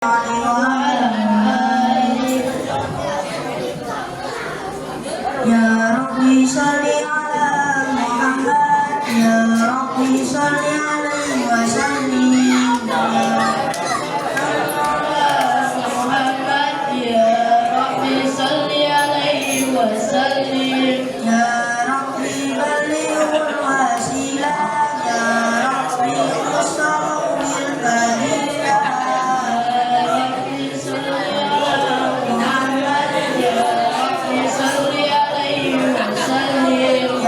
Ya Rabbi sholli ala Muhammad, Ya Rabbi sholli alaihi wa sallim. Muhammad, Ya Rabbi salli alaihi wa sallim. Ya Rabbi ballighul wasilah, Ya Rabbi ussahu bil fadilah. Ya Rabbi salli ala Muhammad, Ya Rabbi salli alaihi wa sallim.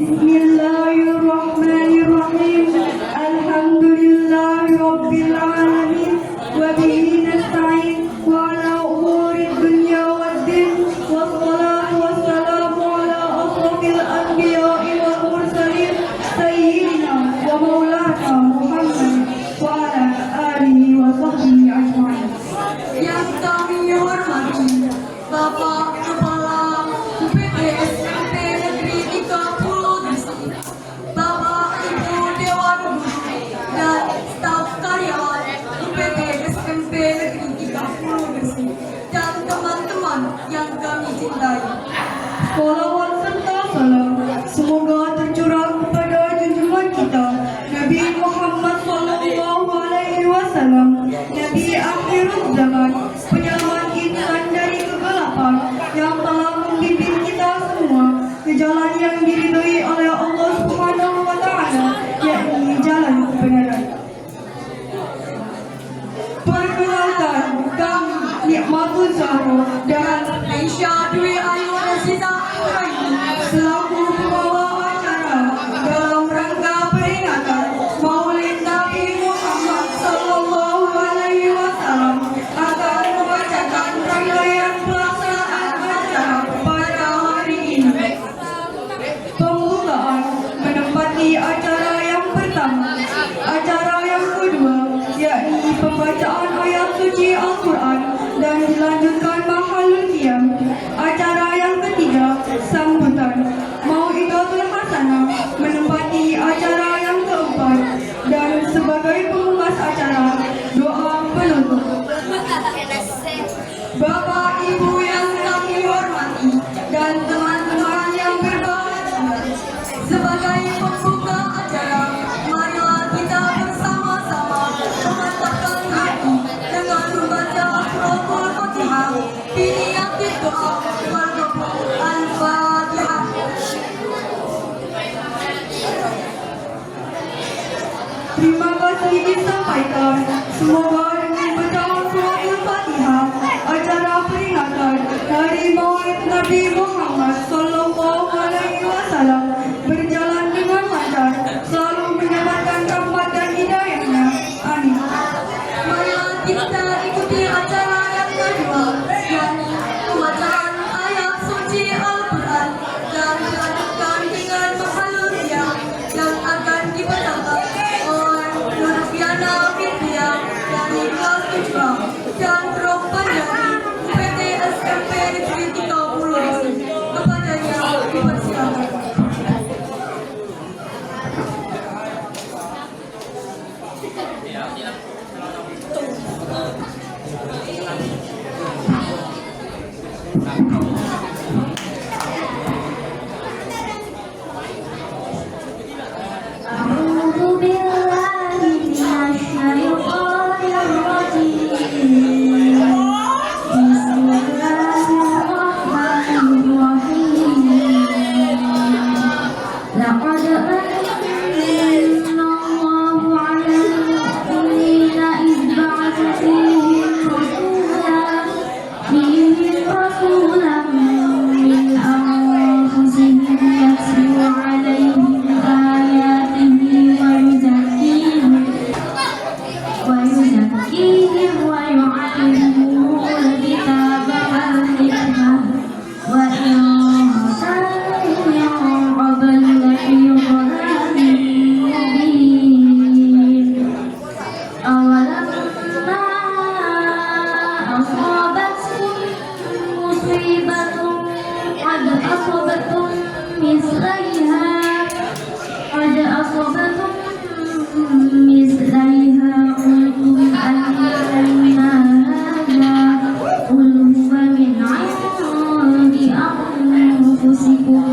Bismillahirrahmanirrahim. Alhamdulillahi rabbil alamin. Wa bihi nasta'in wa ala umuri dunya waddin. Wassalatu wassalamu ala asrafil anbiya'i wal mursalin sayyidina wa maulana Muhammad wa ala alihi wa sahbihi ajma'in. Yang kami hormati Bapak Kepala UPTS SMP Negeri 30 Gresik, Bapak Ibu Dewan Guru dan staf karyawan UPTS SMP Negeri 30 Gresik, dan teman-teman yang kami cintai. Salawat serta salam semoga tercurah kepada junjungan kita Nabi Muhammad sallallahu alaihi wasallam, Nabi akhirul zaman, penyelamat insan dari kegelapan, yang telah membimbing kita semua ke jalan yang diridhoi oleh Allah Subhanahu wa taala, yakni jalan kebenaran. Perkenalkan, kami Nikmatul Zahra dan Aisyah Dwi Ayu Aziza Ibrahim selaku pembawa acara dalam rangka peringatan Maulid Nabi Muhammad sallallahu alaihi wasallam akan membacakan rangkaian pelaksanaan acara pada hari ini. Pembukaan menempati acara yang pertama. Acara yang kedua yakni pembacaan ayat suci Al-Quran dan dilanjutkan mahalul qiyam. Acara yang ketiga sambutan Mau'idatul Hasanah menempati acara yang keempat, dan sebagai pembuka acara doa penutup. Bapak Ibu yang kami hormati dan teman-teman yang berbahagia, sebagai pembuka acara, marilah kita bersama-sama memantapkan hati dengan membaca Al-Qur'an Fatihah, biniyatid doa wal qabul. Al-Fatihah. Terima kasih disampaikan. Semoga dengan bacaan Suratul Fatihah, acara peringatan Hari Maulid Nabi Muhammad sallallahu alaihi wasallam berjalan dengan lancar, selalu mendapatkan rahmat dan hidayahnya. Amin. Marilah kita ikuti acara yang kedua, yakni pembacaan ayat suci Al-Quran dan dilanjutkan dengan mahalul qiyam yang akan dibacakan oleh Nurfiana Fitria dari kelas 7 dan Prof. Panjari UPT SMP Negeri 30. Kepadanya dipersilakan. أعوذ بالله من الشيطان الرجيم. بسم الله الرحمن الرحيم. لقد من الله على المؤمنين إذ بعث فيهم رسولا من أنفسهم يتلو عليهم آياته ويزكيهم ويعلمهم الكتاب والحكمة وإن كانوا من قبل لفي ضلال مبين. أولما أصابتكم مصيبة قد أصبتم مثليها قلتم أن هذا، قل هو من عند أنفسكم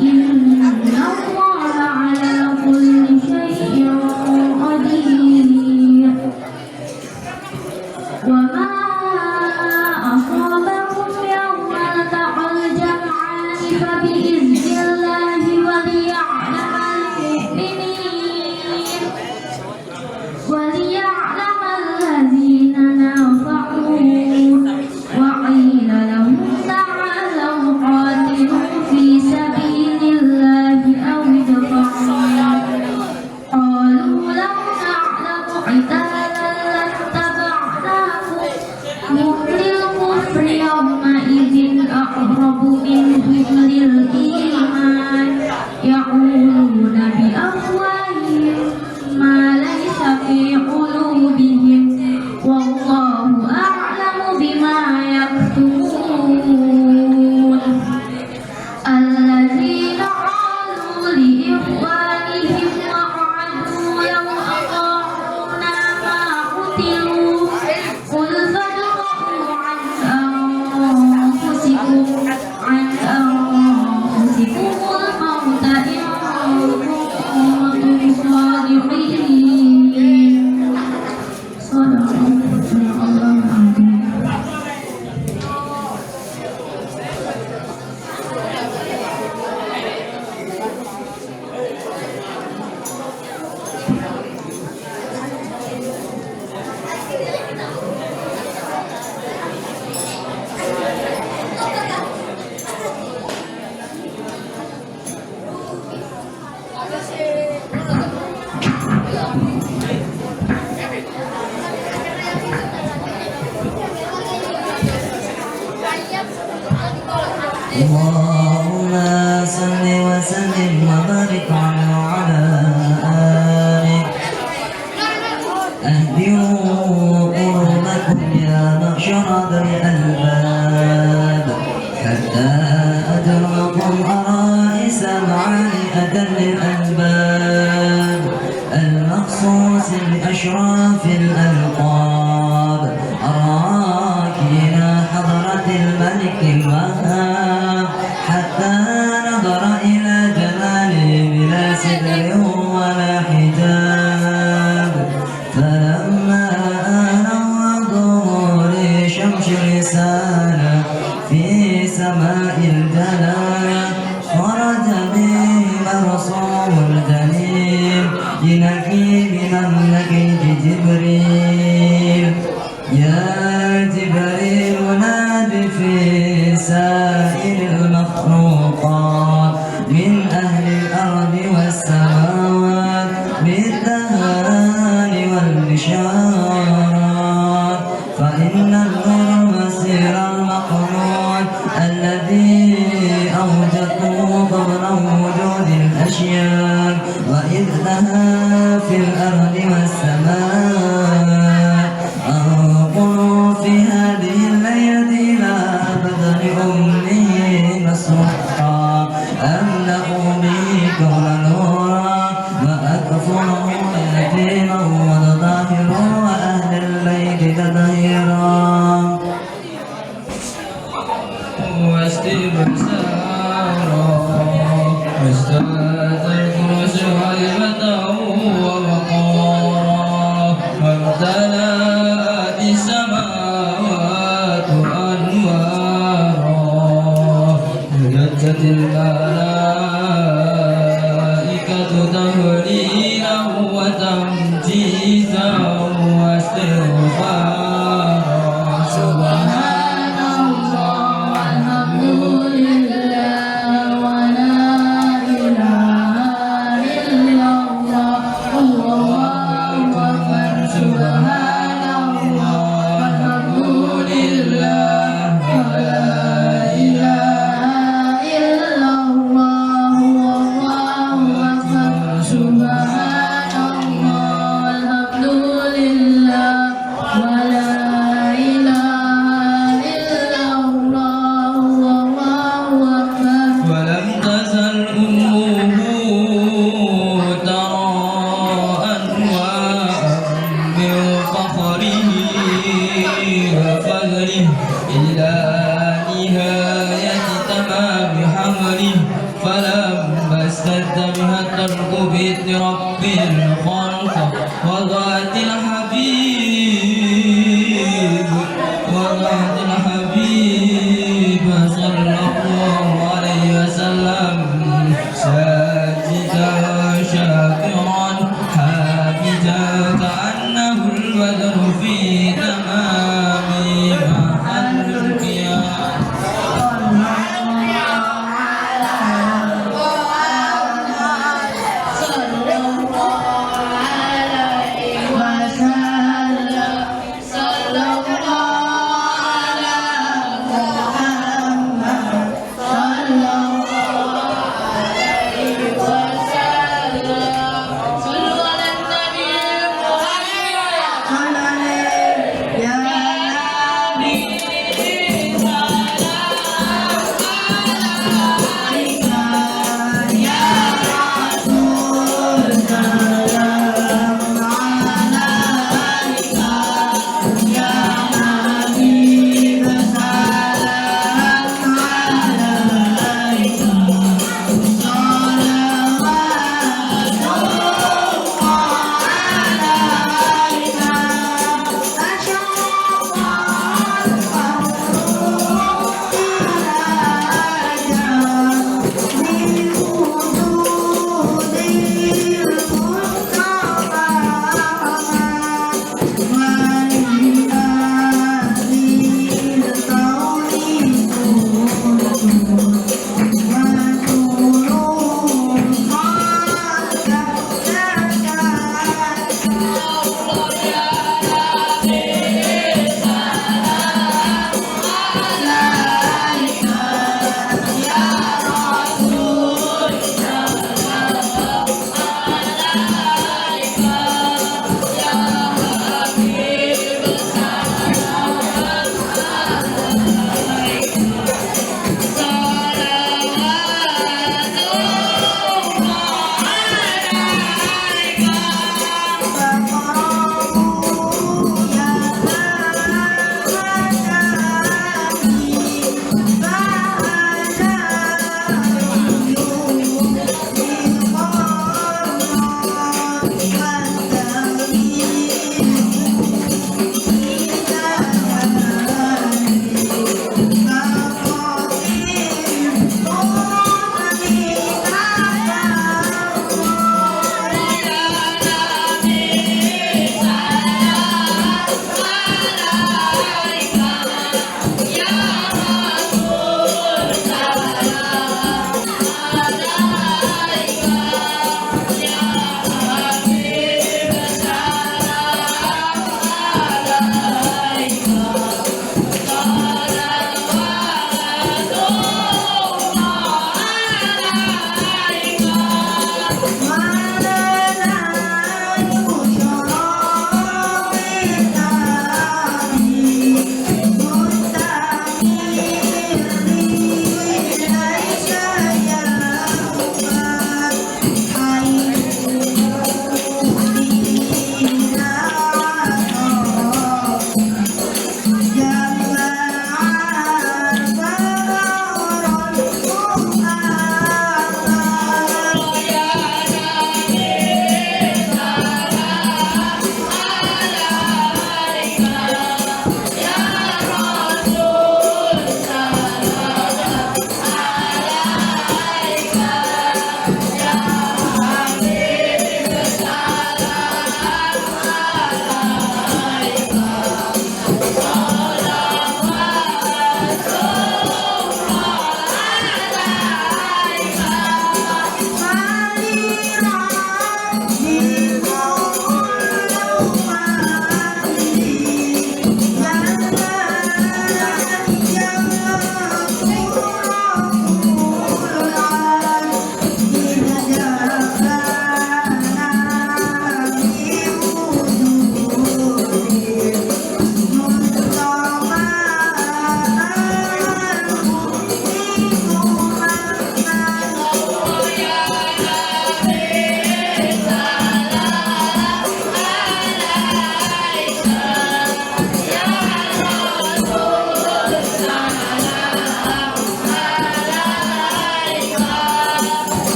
إن الله على كل شيء قدير. وما أصابكم يوم التقى الجمعان فبإذن الله وليعلم المؤمنين وليعلم الذين نافقوا. وقيل لهم تعالوا قاتلوا في سبيل الله أو اللهم صل وسلم وبارك عليه وعلى آله أهدروا قلوبكم يا معشر ذوي الألباب حتى أدركم أرائس معاني أدل الأسباب المخصوص بأشراف الألقاب الراكين حضرة الملك الوهاب حتى نظر إلى جماله بلا سدر ولا حجاب فلما آن ظهور شمس رسالة في سماء الجلال خرج به مرصوم الجليل ينفي بمملكة جبريل يا جبريل نادي في سائر المخلوقات من أهل الأرض والسماوات بالتهاني والبشارات فإن النور مسير المقنوط الذي أوجدته قبل وجود الأشياء وإذ لها في الأرض والسماء أنقلوا في هذه الليلة إلى بدن أمه مسروحا أملأوا به كون نورا وأكفره يتيما وظاهرا وأهل البيت تطهيرا واستبصارا واستأثرت وسهيبته ووقارا وامتلأت السماوات أنوارا وجدت الملائكة تهليلا وتمجيدا واستغفارا سبحان الله والحمد لله ولا إله إلا الله الله أكبر سبحان الله والحمد لله ولا إله إلا الله الله أكبر سبحان الله والحمد لله ولا إله إلا الله الله أكبر ولم تزل أمه ترى أنواعا من فخره وفضله إلى نهاية تمام حمله فلما اشتد بها الترك بإذن رب الخلق وضعت الحبيب صلى الله عليه وسلم ساجدا شاكرا حامدا كأنه البدر في تمام محل القيام صلى الله عليه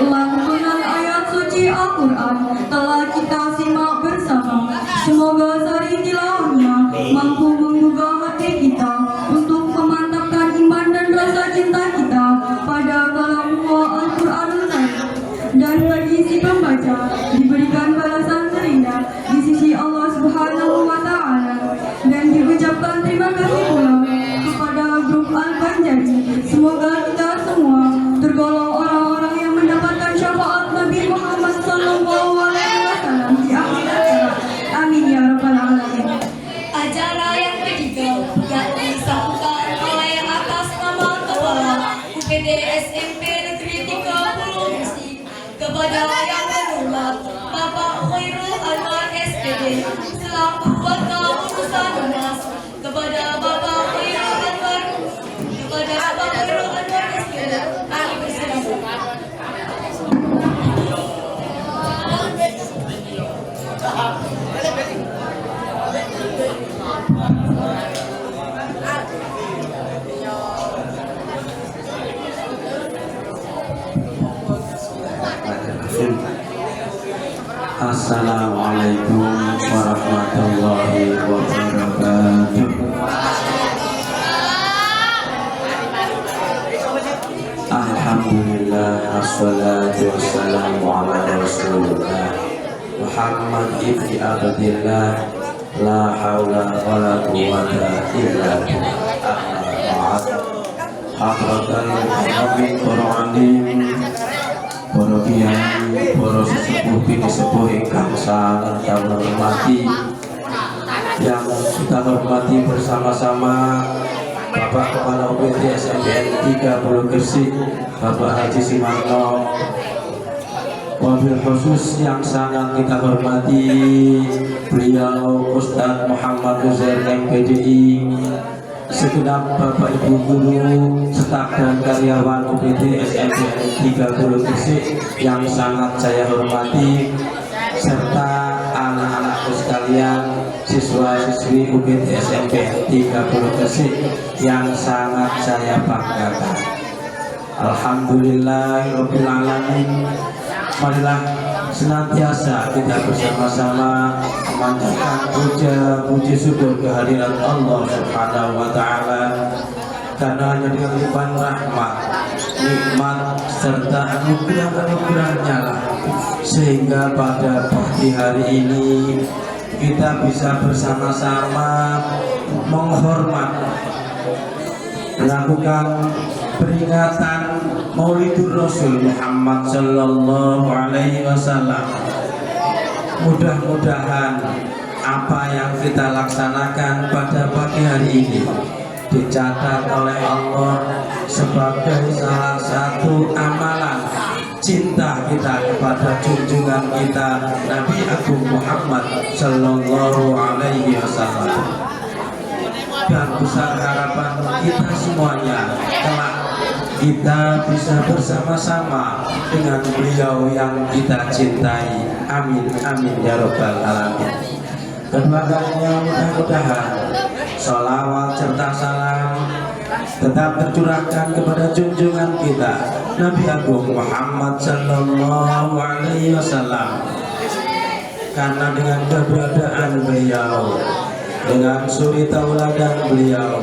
Lantunan ayat suci Al-Quran telah kita simak bersama. Semoga sari tilawahnya mampu menggugah hati kita untuk memantapkan iman dan rasa cinta kita pada kalamullah Al-Quranul Karim. Dan bagi si pembaca diberikan balasan terindah di sisi Allah Subhanahu wa Ta'ala. Dan diucapkan terima kasih pula kepada grup Al-Banjari. Semoga kita semua tergolong orang-orang yang mendapatkan syafaat Nabi Muhammad SAW di akhir acara. Amin ya rabbal alamin. Acara yang ketiga yang disambungkan oleh atas nama Kepala UPT SMP Negeri 30 Gresik kepada yang terhormat Bapak Khairul Anwar SPD selaku Wakil Utusan Humas, kepada Bapak Khairul Anwar SPD kami persilakan. Assalamualaikum warahmatullahi wabarakatuh. Alhamdulillah, assalatu wassalamu ala rasulillah Muhammad ibni Abdillah, la hawla wa la quwwata illa billah. Amma ba'd. Hadratan Habib Qur'anin, para kiai, para sesepuh bini sepuh ingkang sangat kami hormati, yang kita hormati bersama-sama Bapak Kepala UPT SMPN 30 Gresik, Bapak Haji Simarno. Wabil khusus yang sangat kita hormati beliau Ustadz Muhammad Uzair MPDI, segenap Bapak Ibu guru serta karyawan UPT SMPN 30 Gresik yang sangat saya hormati, serta anak-anakku sekalian siswa-siswi UPT SMP 30 Gresik yang sangat saya banggakan. Alhamdulillahirabbil alamin. Marilah senantiasa kita bersama-sama memanjatkan puji syukur kehadirat Allah Subhanahu wa taala, karena hanya dengan limpahan rahmat, nikmat serta anugerah-anugerahnya lah, sehingga pada pagi hari ini kita bisa bersama-sama menghormat, melakukan peringatan Maulidur Rasul Muhammad Sallallahu Alaihi Wasallam. Mudah-mudahan apa yang kita laksanakan pada pagi hari ini dicatat oleh Allah sebagai salah satu amalan cinta kita kepada junjungan kita Nabi Agung Muhammad Sallallahu Alaihi Wasallam. Dan besar harapan kita semuanya kelak kita bisa bersama-sama dengan beliau yang kita cintai. Amin amin ya rabbal alamin. Kedua kalinya mudah-mudahan sholawat serta salam tetap tercurahkan kepada junjungan kita Nabi Agung Muhammad Sallallahu Alaihi Wasallam, karena dengan keberadaan beliau, dengan suri tauladan beliau,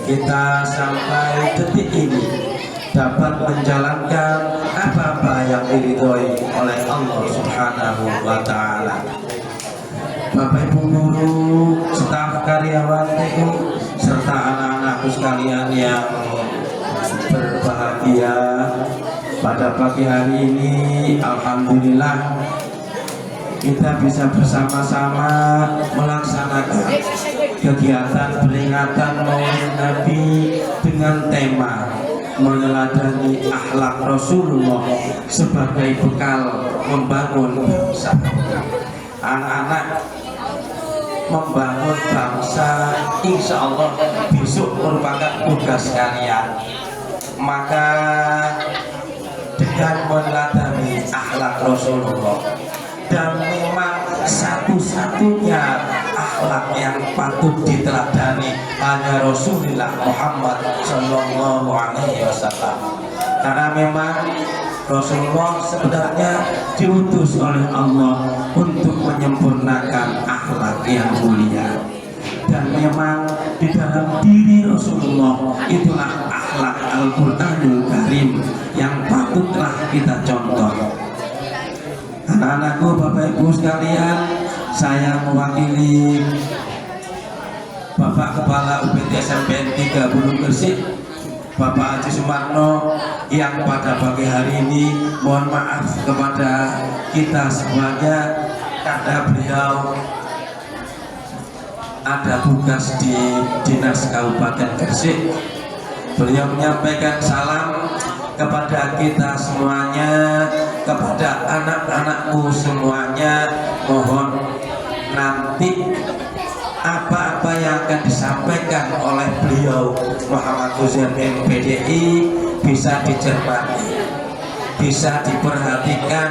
kita sampai detik ini dapat menjalankan apa-apa yang diridhoi oleh Allah Subhanahu wa taala. Bapak Ibu guru, staf karyawan TU serta anak-anakku sekalian yang berbahagia, pada pagi hari ini alhamdulillah kita bisa bersama-sama melaksanakan kegiatan peringatan Maulid Nabi dengan tema meneladani akhlak Rasulullah sebagai bekal membangun bangsa. Anak-anak membangun bangsa insya Allah besok merupakan tugas kalian. Maka dengan meneladani akhlak Rasulullah, dan memang satu-satunya akhlak yang patut diteladani hanya Rasulullah Muhammad Sallallahu Alaihi Wasallam, karena memang Rasulullah sebenarnya diutus oleh Allah untuk menyempurnakan akhlak yang mulia, dan memang di dalam diri Rasulullah itulah akhlak Al-Quranul Karim yang patutlah kita contoh. Anak-anakku, Bapak Ibu sekalian, saya mewakili Bapak Kepala UPT SMP 30 Gresik, Bapak Haji Sumarno, yang pada pagi hari ini mohon maaf kepada kita semuanya karena beliau ada tugas di Dinas Kabupaten Gresik. Beliau menyampaikan salam kepada kita semuanya, kepada anak-anakku semuanya. Mohon nanti apa-apa yang akan disampaikan oleh beliau Muhammad Uzair MPDI bisa dicermati, bisa diperhatikan,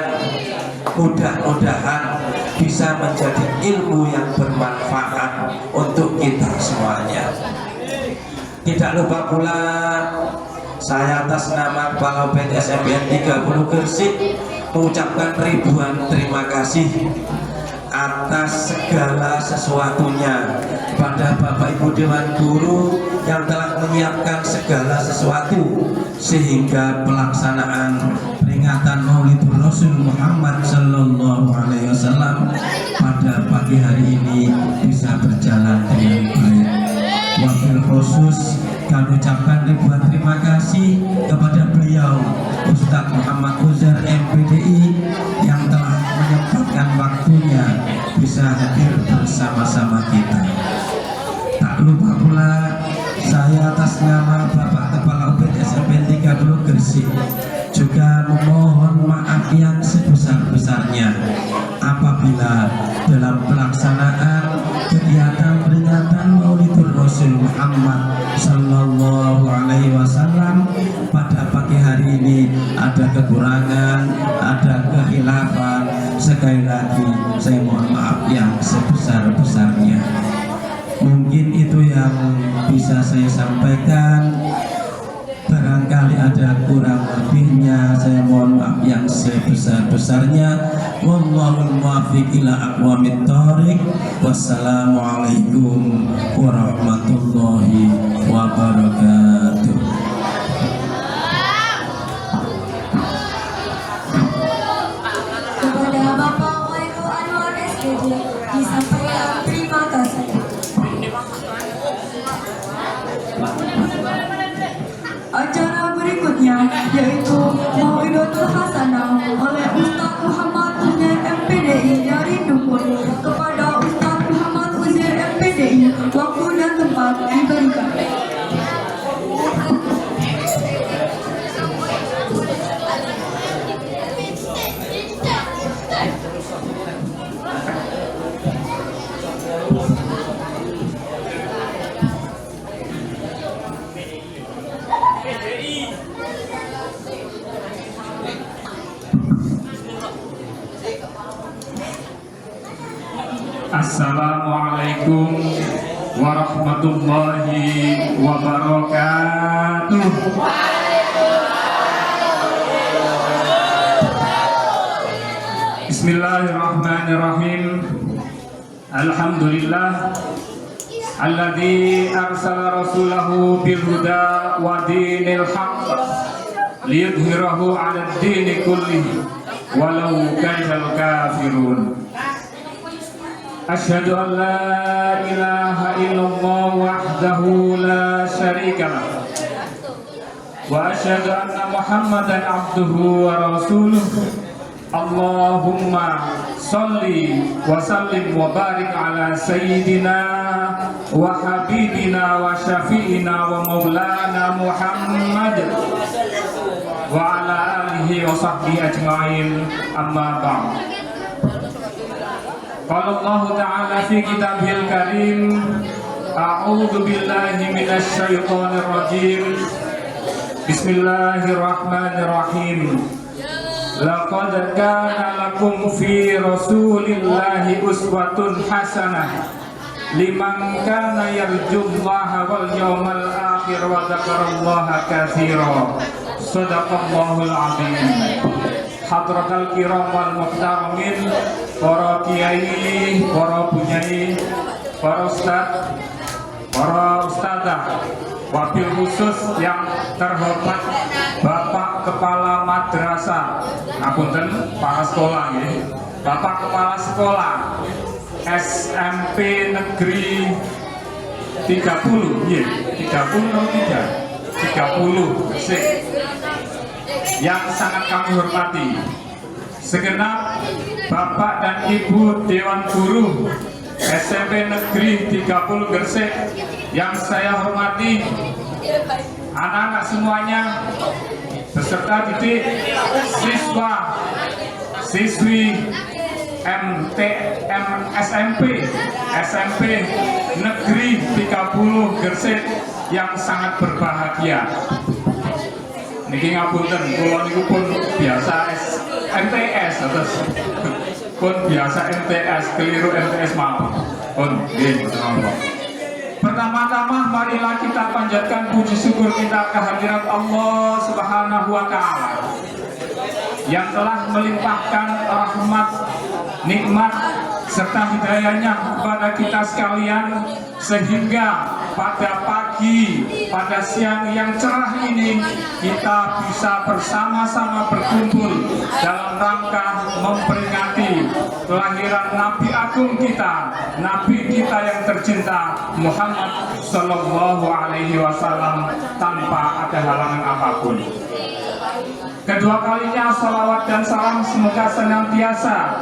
mudah-mudahan bisa menjadi ilmu yang bermanfaat untuk kita semuanya. Tidak lupa pula saya atas nama Kepala UPT SMP 30 Gresik mengucapkan ribuan terima kasih atas segala sesuatunya pada Bapak Ibu Dewan Guru yang telah menyiapkan segala sesuatu sehingga pelaksanaan peringatan Maulidur Rasul Muhammad Sallallahu Alaihi Wasallam pada pagi hari ini bisa berjalan dengan baik. Wabil khusus kami ucapkan ribuan terima kasih kepada beliau Ustadz Muhammad Uzair MPDI yang telah menyempatkan waktunya bisa hadir bersama-sama kita. Tak lupa pula saya atas nama Bapak Kepala UPT SMP 30 Gresik juga memohon maaf yang sebesar-besarnya apabila dalam pelaksanaan kegiatan peringatan Maulidur Rasul Muhammad Sallallahu Alaihi Wasallam pada pagi hari ini ada kekurangan, ada kehilafan. Sekali lagi saya mohon maaf yang sebesar-besarnya. yang bisa saya sampaikan. Barangkali ada kurang lebihnya, saya mohon maaf yang sebesar-besarnya. Wallahul muwaffiq ila aqwamit thoriq. Wassalamualaikum warahmatullahi wabarakatuh. Kepada Bapak Khairul Anwar SPG disampaikan terima kasih. Acara berikutnya yaitu Mau'idatul Hasanah oleh Ustaz Muhammad Uzair MPDI dari Dukun. Kepada Ustaz Muhammad Uzair MPDI, waktu dan tempat diberikan. Assalamualaikum warahmatullahi wabarakatuh. Bismillahirrahmanirrahim. Alhamdulillah alladzi arsala rasulahu bil huda wa dinil haqq liyudhhirahu 'alad dini kullihi walau karihal kafirun. Asyhadu an la ilaha illallah wahdahu la syarika lah wa asyhadu anna Muhammadan abduhu wa rasuluh. Allahumma sholli wa sallim wa barik ala sayyidina wa habibina wa syafi'ina wa maulana Muhammad wa ala alihi wa sahbihi ajma'in, amma ba'd. Qala Allah Ta'ala fi kitabihil karim, a'udzu billahi minasy syaithanir rajim. Bismillahirrahmanirrahim. Laqad kana lakum fi Rasulillahi uswatun hasanah liman kana yarjullaha wal yawmal akhir wa dzakarallaha katsira. Shadaqallahul azim. Hadratal kiram wal muhtaramin, para kiai, para bunyai, para ustaz, para ustazah, wabil khusus yang terhormat Bapak Kepala Madrasah, ngapunten para sekolah ya, Bapak Kepala Sekolah SMP Negeri 30 ya, 30 Gresik, yang sangat kami hormati, segenap Bapak dan Ibu Dewan Guru SMP Negeri 30 Gresik yang saya hormati, anak-anak semuanya, beserta didik, siswa, siswi SMP Negeri 30 Gresik yang sangat berbahagia. Niki ngapunten, kula niku pun biasa MTS terus pun biasa MTS, keliru MTS maaf. Pun nggih, pertama-tama marilah kita panjatkan puji syukur kita kehadirat Allah Subhanahu wa taala yang telah melimpahkan rahmat, nikmat serta hidayahnya kepada kita sekalian, sehingga pada pagi, pada siang yang cerah ini kita bisa bersama-sama berkumpul dalam rangka memperingati kelahiran Nabi Agung kita, Nabi kita yang tercinta Muhammad Sallallahu Alaihi Wasallam, tanpa ada halangan apapun. Kedua kalinya salawat dan salam semoga senantiasa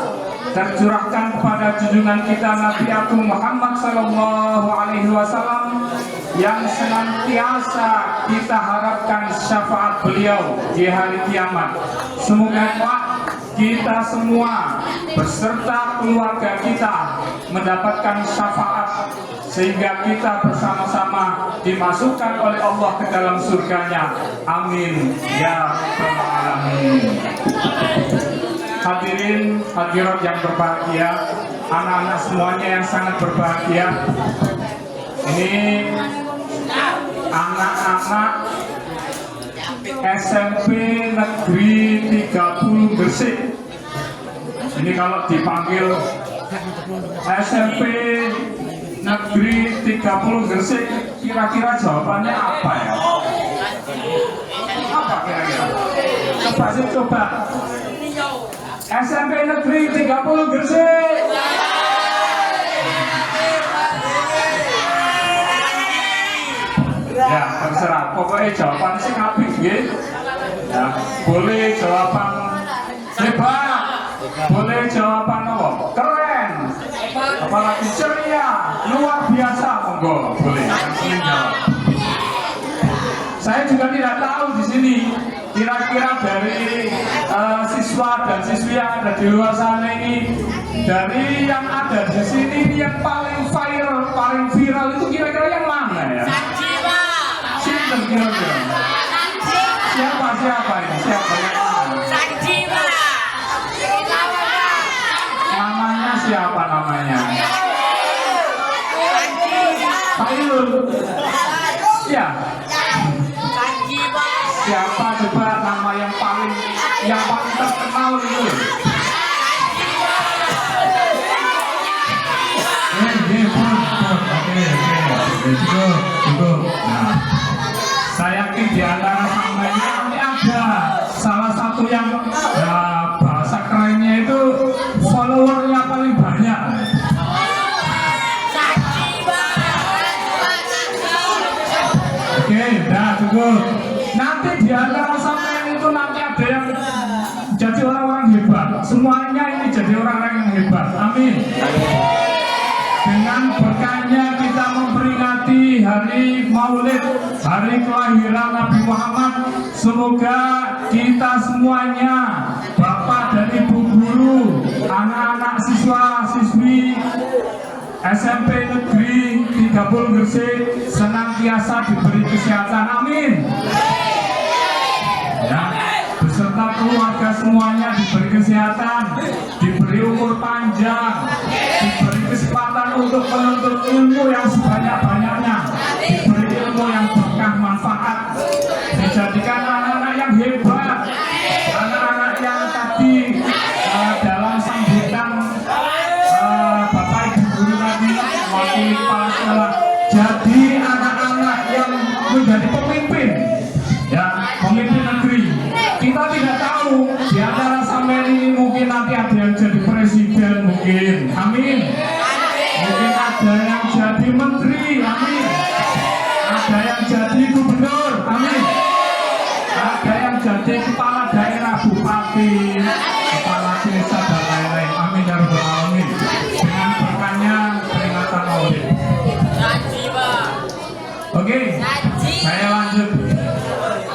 tercurahkan kepada junjungan kita Nabi Agung Muhammad Sallallahu Alaihi Wasallam yang senantiasa kita harapkan syafaat beliau di hari kiamat. Semoga kita semua beserta keluarga kita mendapatkan syafaat, sehingga kita bersama-sama dimasukkan oleh Allah ke dalam surganya. Amin ya rabbal alamin. Hadirin hadirat yang berbahagia, anak-anak semuanya yang sangat berbahagia, Ini anak-anak SMP Negeri 30 Gresik. Ini kalau dipanggil SMP Negeri 30 Gresik, kira-kira jawabannya apa ya? Apa kira-kira? Coba sih, coba. SMP Negeri 30 Gresik. Ya, terserah. Pokoknya jawaban sing apik nggih. Ya, boleh jawaban hebat. Boleh jawaban apa? Keren. Apalagi ceria, luar biasa, monggo boleh. Yang jawab. Saya juga tidak tahu di sini kira-kira dari siswa dan siswi yang ada di luar sana ini, dari yang ada di sini ini yang paling viral itu kira-kira yang mana ya? Siapa kira-kira? Siapa ini? Siapa yang mana? Namanya siapa namanya? Failul. Ya. Siapa coba nama yang paling terkenal itu? Cukup. Nah, saya yakin di antara sama ini ada salah satu yang bahasa kerennya itu followernya paling banyak. Oke, dah cukup. Nanti di antara sampean itu nanti ada yang jadi orang-orang hebat. Semuanya ini jadi orang-orang yang hebat. Amin. Dengan berkahnya kita memperingati hari Maulid, hari kelahiran Nabi Muhammad. Semoga kita semuanya, Bapak dan Ibu guru, anak-anak siswa-siswi SMP Negeri 30 Gresik senantiasa diberi kesehatan. Amin. Ya, beserta keluarga semuanya diberi kesehatan, diberi umur panjang, diberi kesempatan untuk menuntut ilmu yang sebanyak-banyaknya, diberi ilmu yang berkah manfaat, dijadikan anak-anak yang hebat, anak-anak yang tadi dalam sambutan Bapak Ibu guru tadi mewakili kepala sekolah, jadi anak-anak yang menjadi pemimpin, ya, pemimpin negeri. Kita tidak tahu di antara sampean ini mungkin nanti ada yang jadi presiden, mungkin, amin. Mungkin ada yang jadi menteri, amin. Ada yang jadi gubernur, amin. Ada yang jadi kepala daerah, bupati, kepala desa dan lain-lain, amin ya rabbal alamin. Dengan berkahnya peringatan Maulid. Oke, saya lanjut.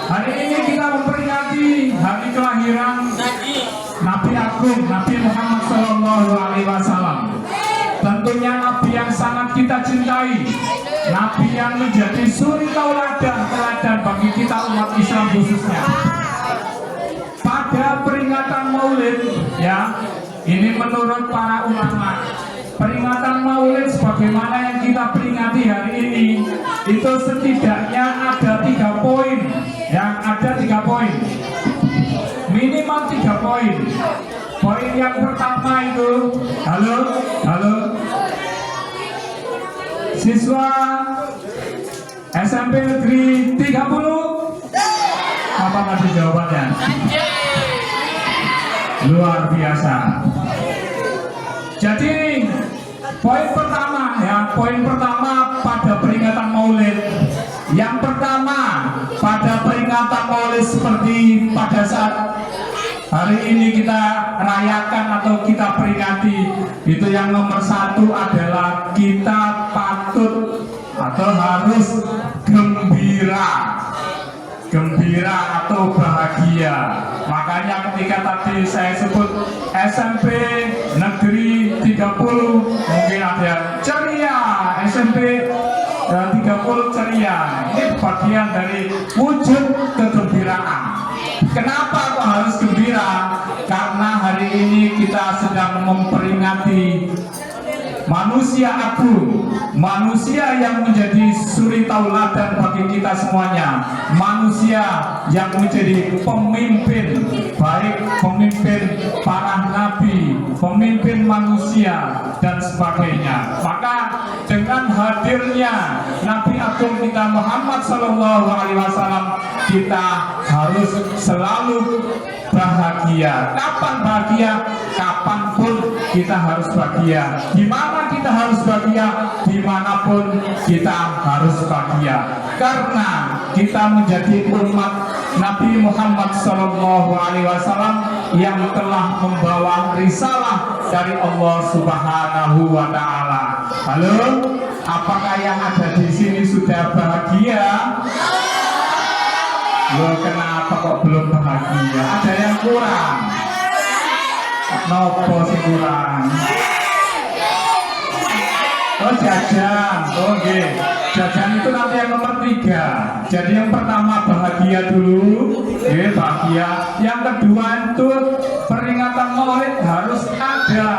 Hari ini kita memperingati hari kelahiran Nabi Agung, Nabi Muhammad SAW. Tentunya Nabi yang sangat kita cintai, Nabi yang menjadi suri tauladan bagi kita umat Islam khususnya. Pada peringatan Maulid, ya, ini menurut para ulama, peringatan Maulid sebagaimana yang kita peringati hari ini itu setidaknya ada 3 poin. Yang ada 3 poin, minimal 3 poin. Poin yang pertama itu, halo, siswa SMP Negeri 30, apa tadi jawabannya? Luar biasa. Jadi poin pertama, ya, poin pertama pada peringatan Maulid. Yang pertama pada peringatan Maulid seperti pada saat hari ini kita rayakan atau kita peringati, itu yang nomor 1 adalah kita patut atau harus gembira atau bahagia. Makanya ketika tadi saya sebut SMP Negeri 30, mungkin ada yang ceria, SMP 30 ceria. Ini bagian dari wujud kegembiraan. Kenapa kok harus gembira? Karena hari ini kita sedang memperingati manusia agung, manusia yang menjadi suri tauladan bagi kita semuanya, manusia yang menjadi pemimpin, baik pemimpin para nabi, pemimpin manusia dan sebagainya. Maka dengan hadirnya Nabi Agung kita Muhammad Sallallahu Alaihi Wasallam, kita harus selalu bahagia. Kapan bahagia? Kapanpun kita harus bahagia. Di mana kita harus bahagia? Dimanapun kita harus bahagia. Karena kita menjadi umat Nabi Muhammad Sallallahu Alaihi Wasallam yang telah membawa risalah dari Allah Subhanahu Wa Taala. Halo, apakah yang ada di sini sudah bahagia? Loh, kenapa kok belum bahagia? Ada yang kurang? Nopo sih kurang? Oh, jajan. Oke, jajan itu nanti yang nomor 3. Jadi yang pertama bahagia dulu, bahagia. Yang kedua itu peringatan Maulid harus ada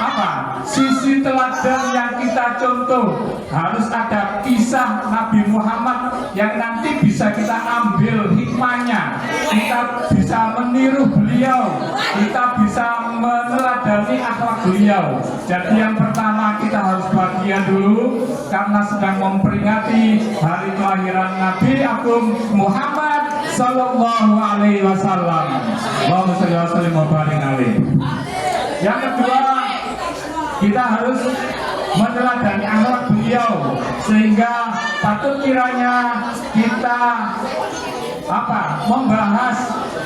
apa? Sisi teladan yang kita contoh, harus ada kisah Nabi Muhammad yang nanti bisa kita ambil hikmahnya, kita bisa meniru beliau, kita bisa meneladani akhlak beliau. Jadi yang pertama kita harus bahagia dulu karena sedang memperingati hari kelahiran Nabi Agung Muhammad Sallallahu Alaihi Wasallam. Allahumma sholli wa sallim wa barik alaihi. Yang kedua, kita harus meneladani akhlak beliau sehingga patut kiranya kita membahas,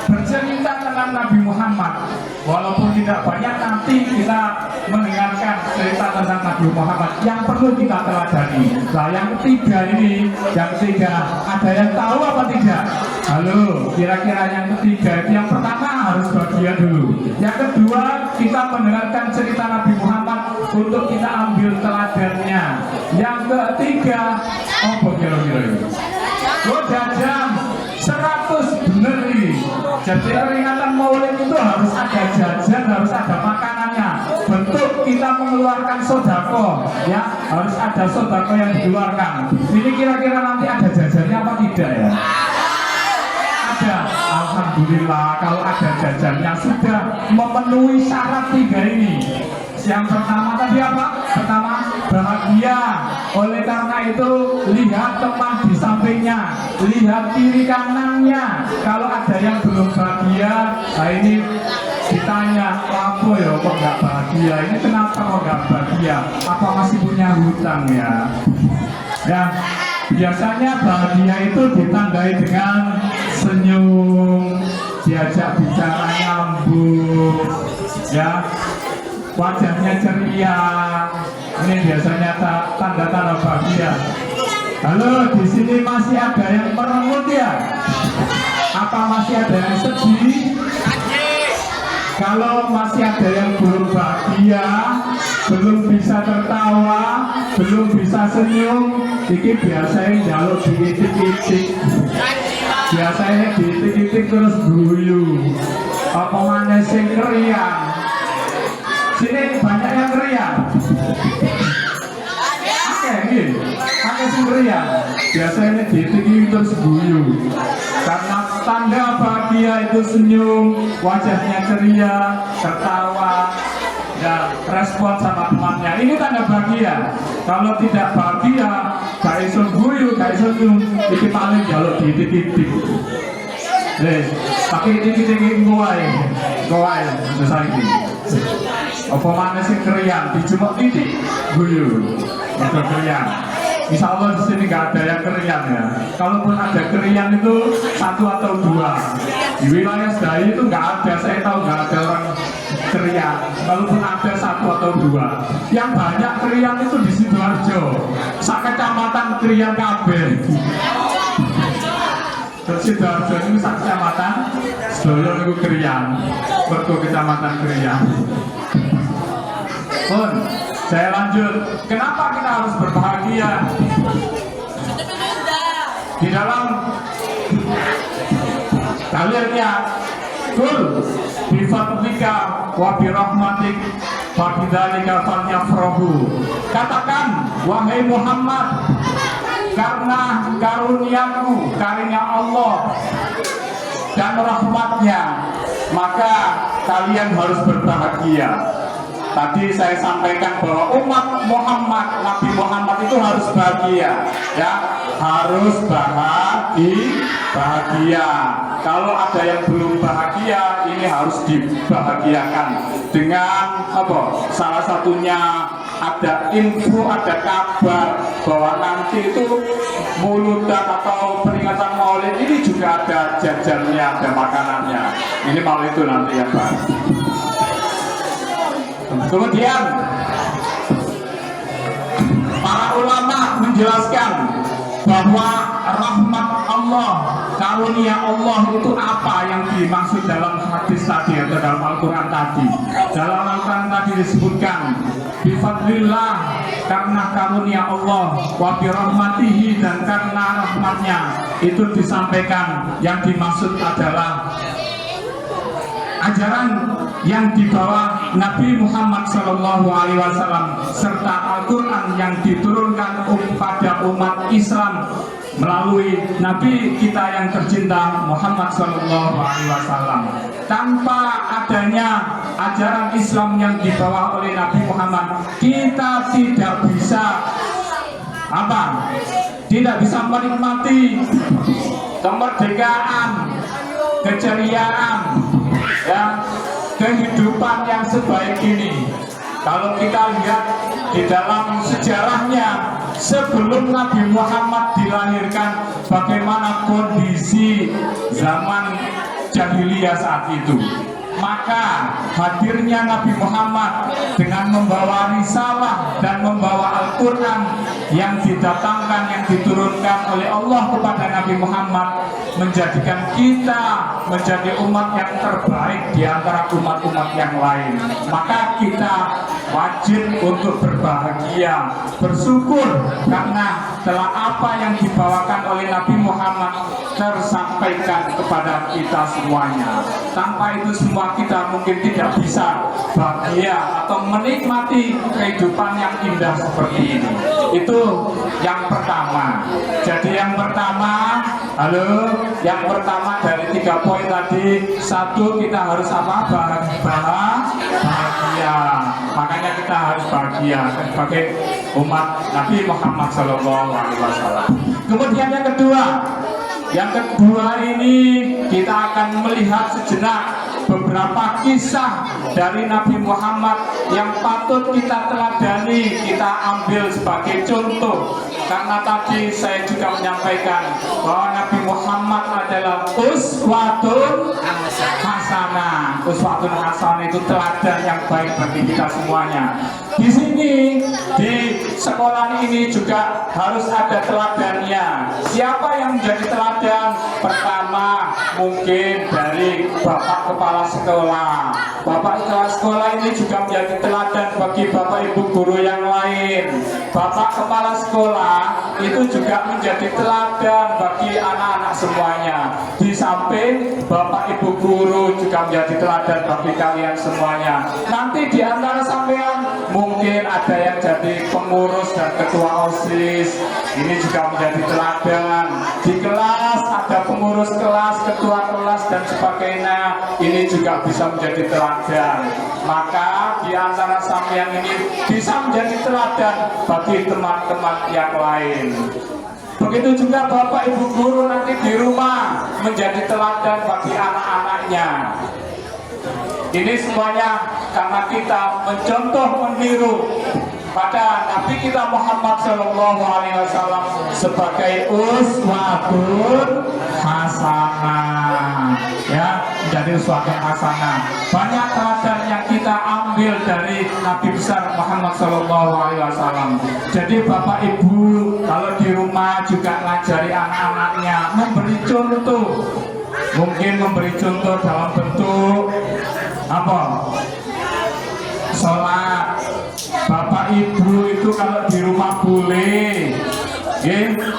bercerita tentang Nabi Muhammad. Walaupun tidak banyak, nanti kita mendengarkan cerita tentang Nabi Muhammad yang perlu kita teladani. Nah, yang ketiga ini, ada yang tahu apa tidak? Halo, kira-kira yang ketiga itu yang pertama harus bahagia dulu. Yang kedua, kita mendengarkan cerita Nabi Muhammad untuk kita ambil teladannya. Yang ketiga, kira-kira lo jajan 100 bener nih. Jadi peringatan Maulid itu harus ada jajan, harus ada makanannya. Bentuk kita mengeluarkan sodako, ya harus ada sodako yang dikeluarkan. Ini kira-kira nanti ada jajannya apa tidak ya? Ada. Alhamdulillah kalau ada jajannya sudah memenuhi syarat 3 ini. Yang pertama tadi apa? Pertama bahagia. Oleh karena itu lihat teman di sampingnya, lihat kiri kanannya. Kalau ada yang belum bahagia, nah ini ditanya, apa ya kok nggak bahagia? Ini kenapa kok nggak bahagia? Apa masih punya hutang ya? Ya, biasanya bahagia itu ditandai dengan senyum, diajak bicara nyambung, ya. Wajahnya ceria, ini biasanya tanda-tanda bahagia. Halo, di sini masih ada yang merengut ya? Apa masih ada yang sedih? Kalau masih ada yang belum bahagia, belum bisa tertawa, belum bisa senyum, ini biasanya jaluk diitik-itik. Biasanya diitik-itik terus guyu. Apa mana sing keriang? Sini banyak yang keriang. Oke, sing keriang. Biasanya diitik terus guyu. Karena tanda bahagia itu senyum, wajahnya ceria, tertawa, ya respon sama temannya. Ini tanda bahagia. Kalau tidak bahagia, gak iso guyu, gak iso senyum, iki paling jaluk diitik-itik. Tapi titik-titik goai, besar ini. Apa mana sih keriang, dijemuk titik, guyu, atau keriang. Insya Allah di sini nggak ada yang keriang ya. Kalaupun ada keriang itu 1 atau 2. Di wilayah Sedayu itu nggak ada, saya tahu nggak ada orang keriang. Kalaupun ada 1 atau 2. Yang banyak keriang itu di Sidoarjo. Sak kecamatan keriang kabeh. Sidoarjo ini sak kecamatan, sedaya itu keriang. Berko kecamatan keriang. Pun, saya lanjut. Kenapa kita harus berbahagia? Di dalam kalian ya, kul bifadlika wa birahmatik fabidzalika falyafrahu. Katakan wahai Muhammad, karena karunia Allah dan rahmatnya, maka kalian harus berbahagia. Tadi saya sampaikan bahwa umat Muhammad, Nabi Muhammad itu harus bahagia, ya, harus bahagia. Kalau ada yang belum bahagia, ini harus dibahagiakan dengan apa? Salah satunya ada info, ada kabar bahwa nanti itu mulutan atau peringatan Maulid ini juga ada jajannya, ada makanannya. Ini Maulid itu nanti ya Pak. Kemudian para ulama menjelaskan bahwa rahmat Allah, karunia Allah itu apa yang dimaksud dalam hadis tadi atau dalam Al-Quran tadi. Dalam Al-Quran tadi disebutkan bifadlillah, karena karunia Allah, wa birahmatihi, dan karena rahmatnya. Itu disampaikan yang dimaksud adalah ajaran yang dibawa Nabi Muhammad SAW serta Al-Quran yang diturunkan pada umat Islam melalui Nabi kita yang tercinta Muhammad SAW. Tanpa adanya ajaran Islam yang dibawa oleh Nabi Muhammad, kita tidak bisa tidak bisa menikmati kemerdekaan, keceriaan, ya, kehidupan yang sebaik ini. Kalau kita lihat di dalam sejarahnya, sebelum Nabi Muhammad dilahirkan, bagaimana kondisi zaman jahiliyah saat itu. Maka hadirnya Nabi Muhammad dengan membawa risalah dan membawa Al-Quran yang didatangkan, yang diturunkan oleh Allah kepada Nabi Muhammad, menjadikan kita menjadi umat yang terbaik di antara umat-umat yang lain. Maka kita wajib untuk berbahagia, bersyukur karena telah apa yang dibawakan oleh Nabi Muhammad tersampaikan kepada kita semuanya. Tanpa itu semua kita mungkin tidak bisa bahagia atau menikmati kehidupan yang indah seperti ini. Itu yang pertama. Jadi yang pertama, yang pertama dari 3 poin tadi, 1, kita harus apa? Bahagia. Makanya kita harus bahagia sebagai umat Nabi Muhammad SAW. Kemudian yang kedua ini kita akan melihat sejenak beberapa kisah dari Nabi Muhammad yang patut kita teladani, kita ambil sebagai contoh. Karena tadi saya juga menyampaikan bahwa Nabi Muhammad adalah uswatun hasanah. Uswatun hasanah itu teladan yang baik bagi kita semuanya. Di sini, di sekolah ini juga harus ada teladannya. Siapa yang menjadi teladan? Pertama, mungkin dari Bapak Kepala Sekolah. Bapak Kepala Sekolah ini juga menjadi teladan bagi Bapak Ibu guru yang lain. Bapak Kepala Sekolah itu juga menjadi teladan bagi anak-anak semuanya. Di samping Bapak Ibu guru juga menjadi teladan bagi kalian semuanya. Nanti di antara sampean mungkin ada yang jadi pengurus dan ketua OSIS, ini juga menjadi teladan. Di kelas ada pengurus kelas, ketua kelas dan sebagainya, ini juga bisa menjadi teladan. Maka di antara sampean ini bisa menjadi teladan bagi teman-teman yang lain. Begitu juga Bapak Ibu guru nanti di rumah menjadi teladan bagi anak-anaknya. Ini semuanya karena kita mencontoh, meniru pada Nabi kita Muhammad SAW sebagai uswatun hasanah, ya, menjadi uswatun hasanah. Banyak teladan yang kita ambil dari Nabi besar Muhammad SAW. Jadi Bapak Ibu kalau di rumah juga ngajari anak-anaknya, memberi contoh. Mungkin memberi contoh dalam bentuk sholat. Bapak Ibu itu kalau di rumah boleh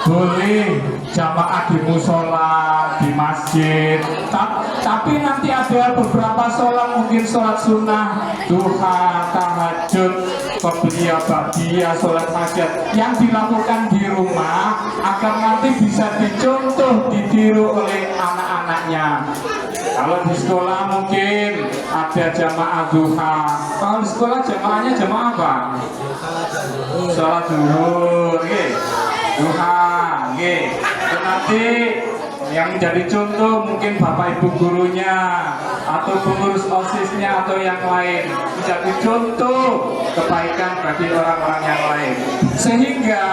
boleh jamaah di musola, di masjid. Tapi nanti ada beberapa sholat, mungkin sholat sunnah, duha, tahajud, qobliyah, ba'diyah, sholat hajat yang dilakukan di rumah agar nanti bisa dicontoh, ditiru oleh anak-anaknya. Kalau di sekolah mungkin ada jamaah duha. Kalau di sekolah jamaahnya jamaah apa? Sholat zuhur, duha, nanti yang menjadi contoh mungkin bapak ibu gurunya atau pengurus OSISnya atau yang lain, menjadi contoh kebaikan bagi orang-orang yang lain, sehingga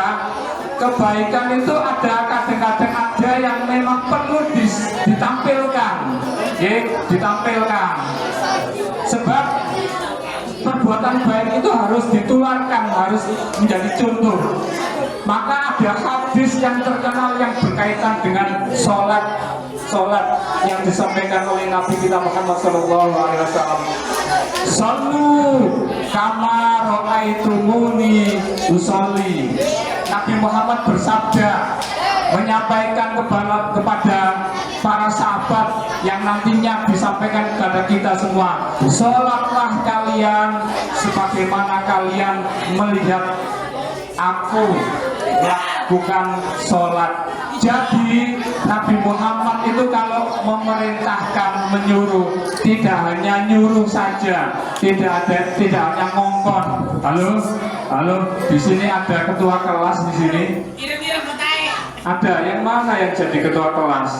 kebaikan itu kadang-kadang ada yang memang perlu ditampilkan, ditampilkan. Sebab perbuatan baik itu harus ditularkan, harus menjadi contoh. Maka ada hadis yang terkenal yang berkaitan dengan sholat yang disampaikan oleh Nabi kita Muhammad SAW. Sallu kama ra'aitumuni usolli. Nabi Muhammad bersabda, menyampaikan kepada para sahabat yang nantinya disampaikan kepada kita semua, sholatlah kalian sebagaimana kalian melihat aku lakukan sholat. Jadi Nabi Muhammad itu kalau memerintahkan, menyuruh, tidak hanya nyuruh saja, tidak hanya ngongkon. Halo, di sini ada ketua kelas di sini. Ada yang mana yang jadi ketua kelas?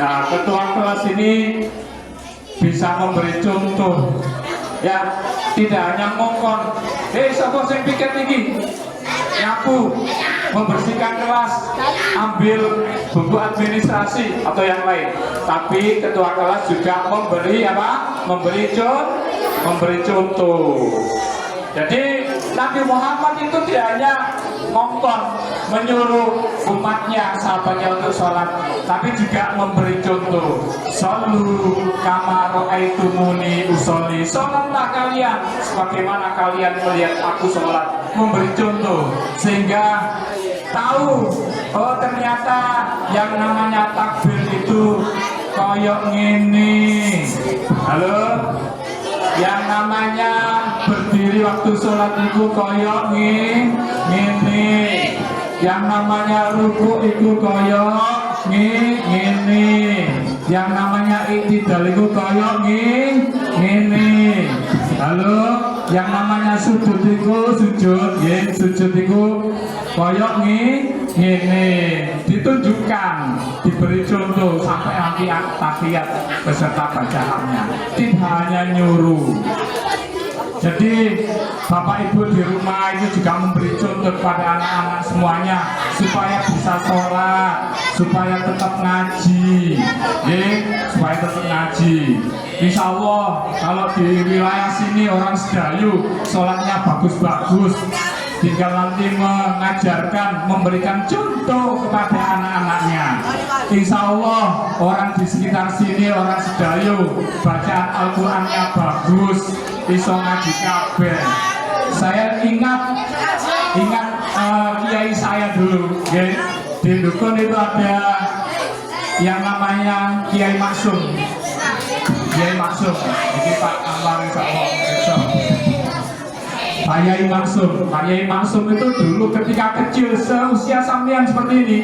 Nah, ketua kelas ini bisa memberi contoh, ya, tidak hanya ngongkon. Siapa yang pikir tinggi? Nyapu, membersihkan kelas, ambil buku administrasi atau yang lain. Tapi ketua kelas juga memberi apa? Memberi contoh. Jadi Nabi Muhammad itu tidak hanya ngongkon, menyuruh umatnya, sahabatnya untuk sholat, tapi juga memberi contoh. Sallu kama ra'aitumuni usolli. Sholatlah kalian sebagaimana kalian melihat aku sholat. Memberi contoh sehingga tahu, oh ternyata yang namanya takbir itu koyok ngini. Halo, yang namanya berdiri waktu sholat itu koyok ngini. Yang namanya ruku itu koyok ngini. Yang namanya iktidal itu koyok ngini. Halo, yang namanya sujud itu sujud itu koyok ngini. Ditunjukkan, diberi contoh sampai nanti tahiyat beserta bacaannya. Tidak hanya nyuruh. Jadi bapak ibu di rumah itu juga memberi contoh kepada anak-anak semuanya supaya bisa sholat, supaya tetap ngaji, supaya tetap ngaji. Insya Allah kalau di wilayah sini orang Sedayu sholatnya bagus-bagus, tinggal nanti mengajarkan, memberikan contoh kepada anak-anaknya. Insya Allah orang di sekitar sini, orang Sedayu, bacaan Al-Qurannya bagus, iso ngaji kabeh. Saya ingat kiai saya dulu, di Dukun itu ada yang namanya Kiai Maksum. Kiai Maksum, ini Pak Amar Pak Yai Maksum itu dulu ketika kecil seusia sampean seperti ini,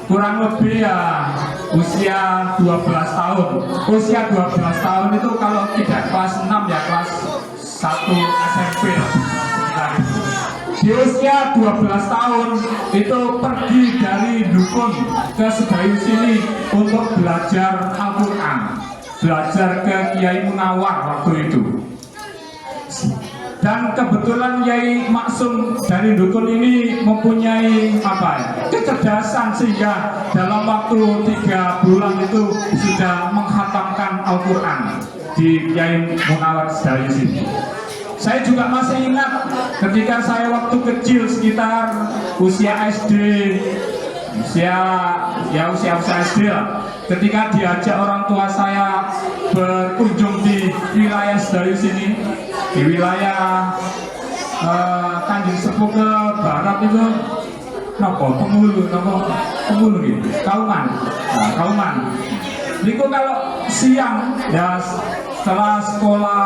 kurang lebih ya usia 12 tahun. Usia 12 tahun itu kalau tidak kelas 6 ya kelas 1 SMP. Di usia 12 tahun itu pergi dari Dukun ke Sedayu sini untuk belajar Al-Quran, belajar ke Kiai Munawar waktu itu. Dan kebetulan Yai Maksum dari Dukun ini mempunyai kecerdasan sehingga dalam waktu 3 bulan itu sudah menghatamkan Al-Quran di Yai Munawar Sedayu sini. Saya juga masih ingat ketika saya waktu kecil sekitar usia SD, usia SD lah. Ketika diajak orang tua saya berkunjung di wilayah Sedayu sini, di wilayah Kanjeng Sepuh ke barat itu, penghulu gitu, kauman. Nah, kauman. Niku kalau siang ya setelah sekolah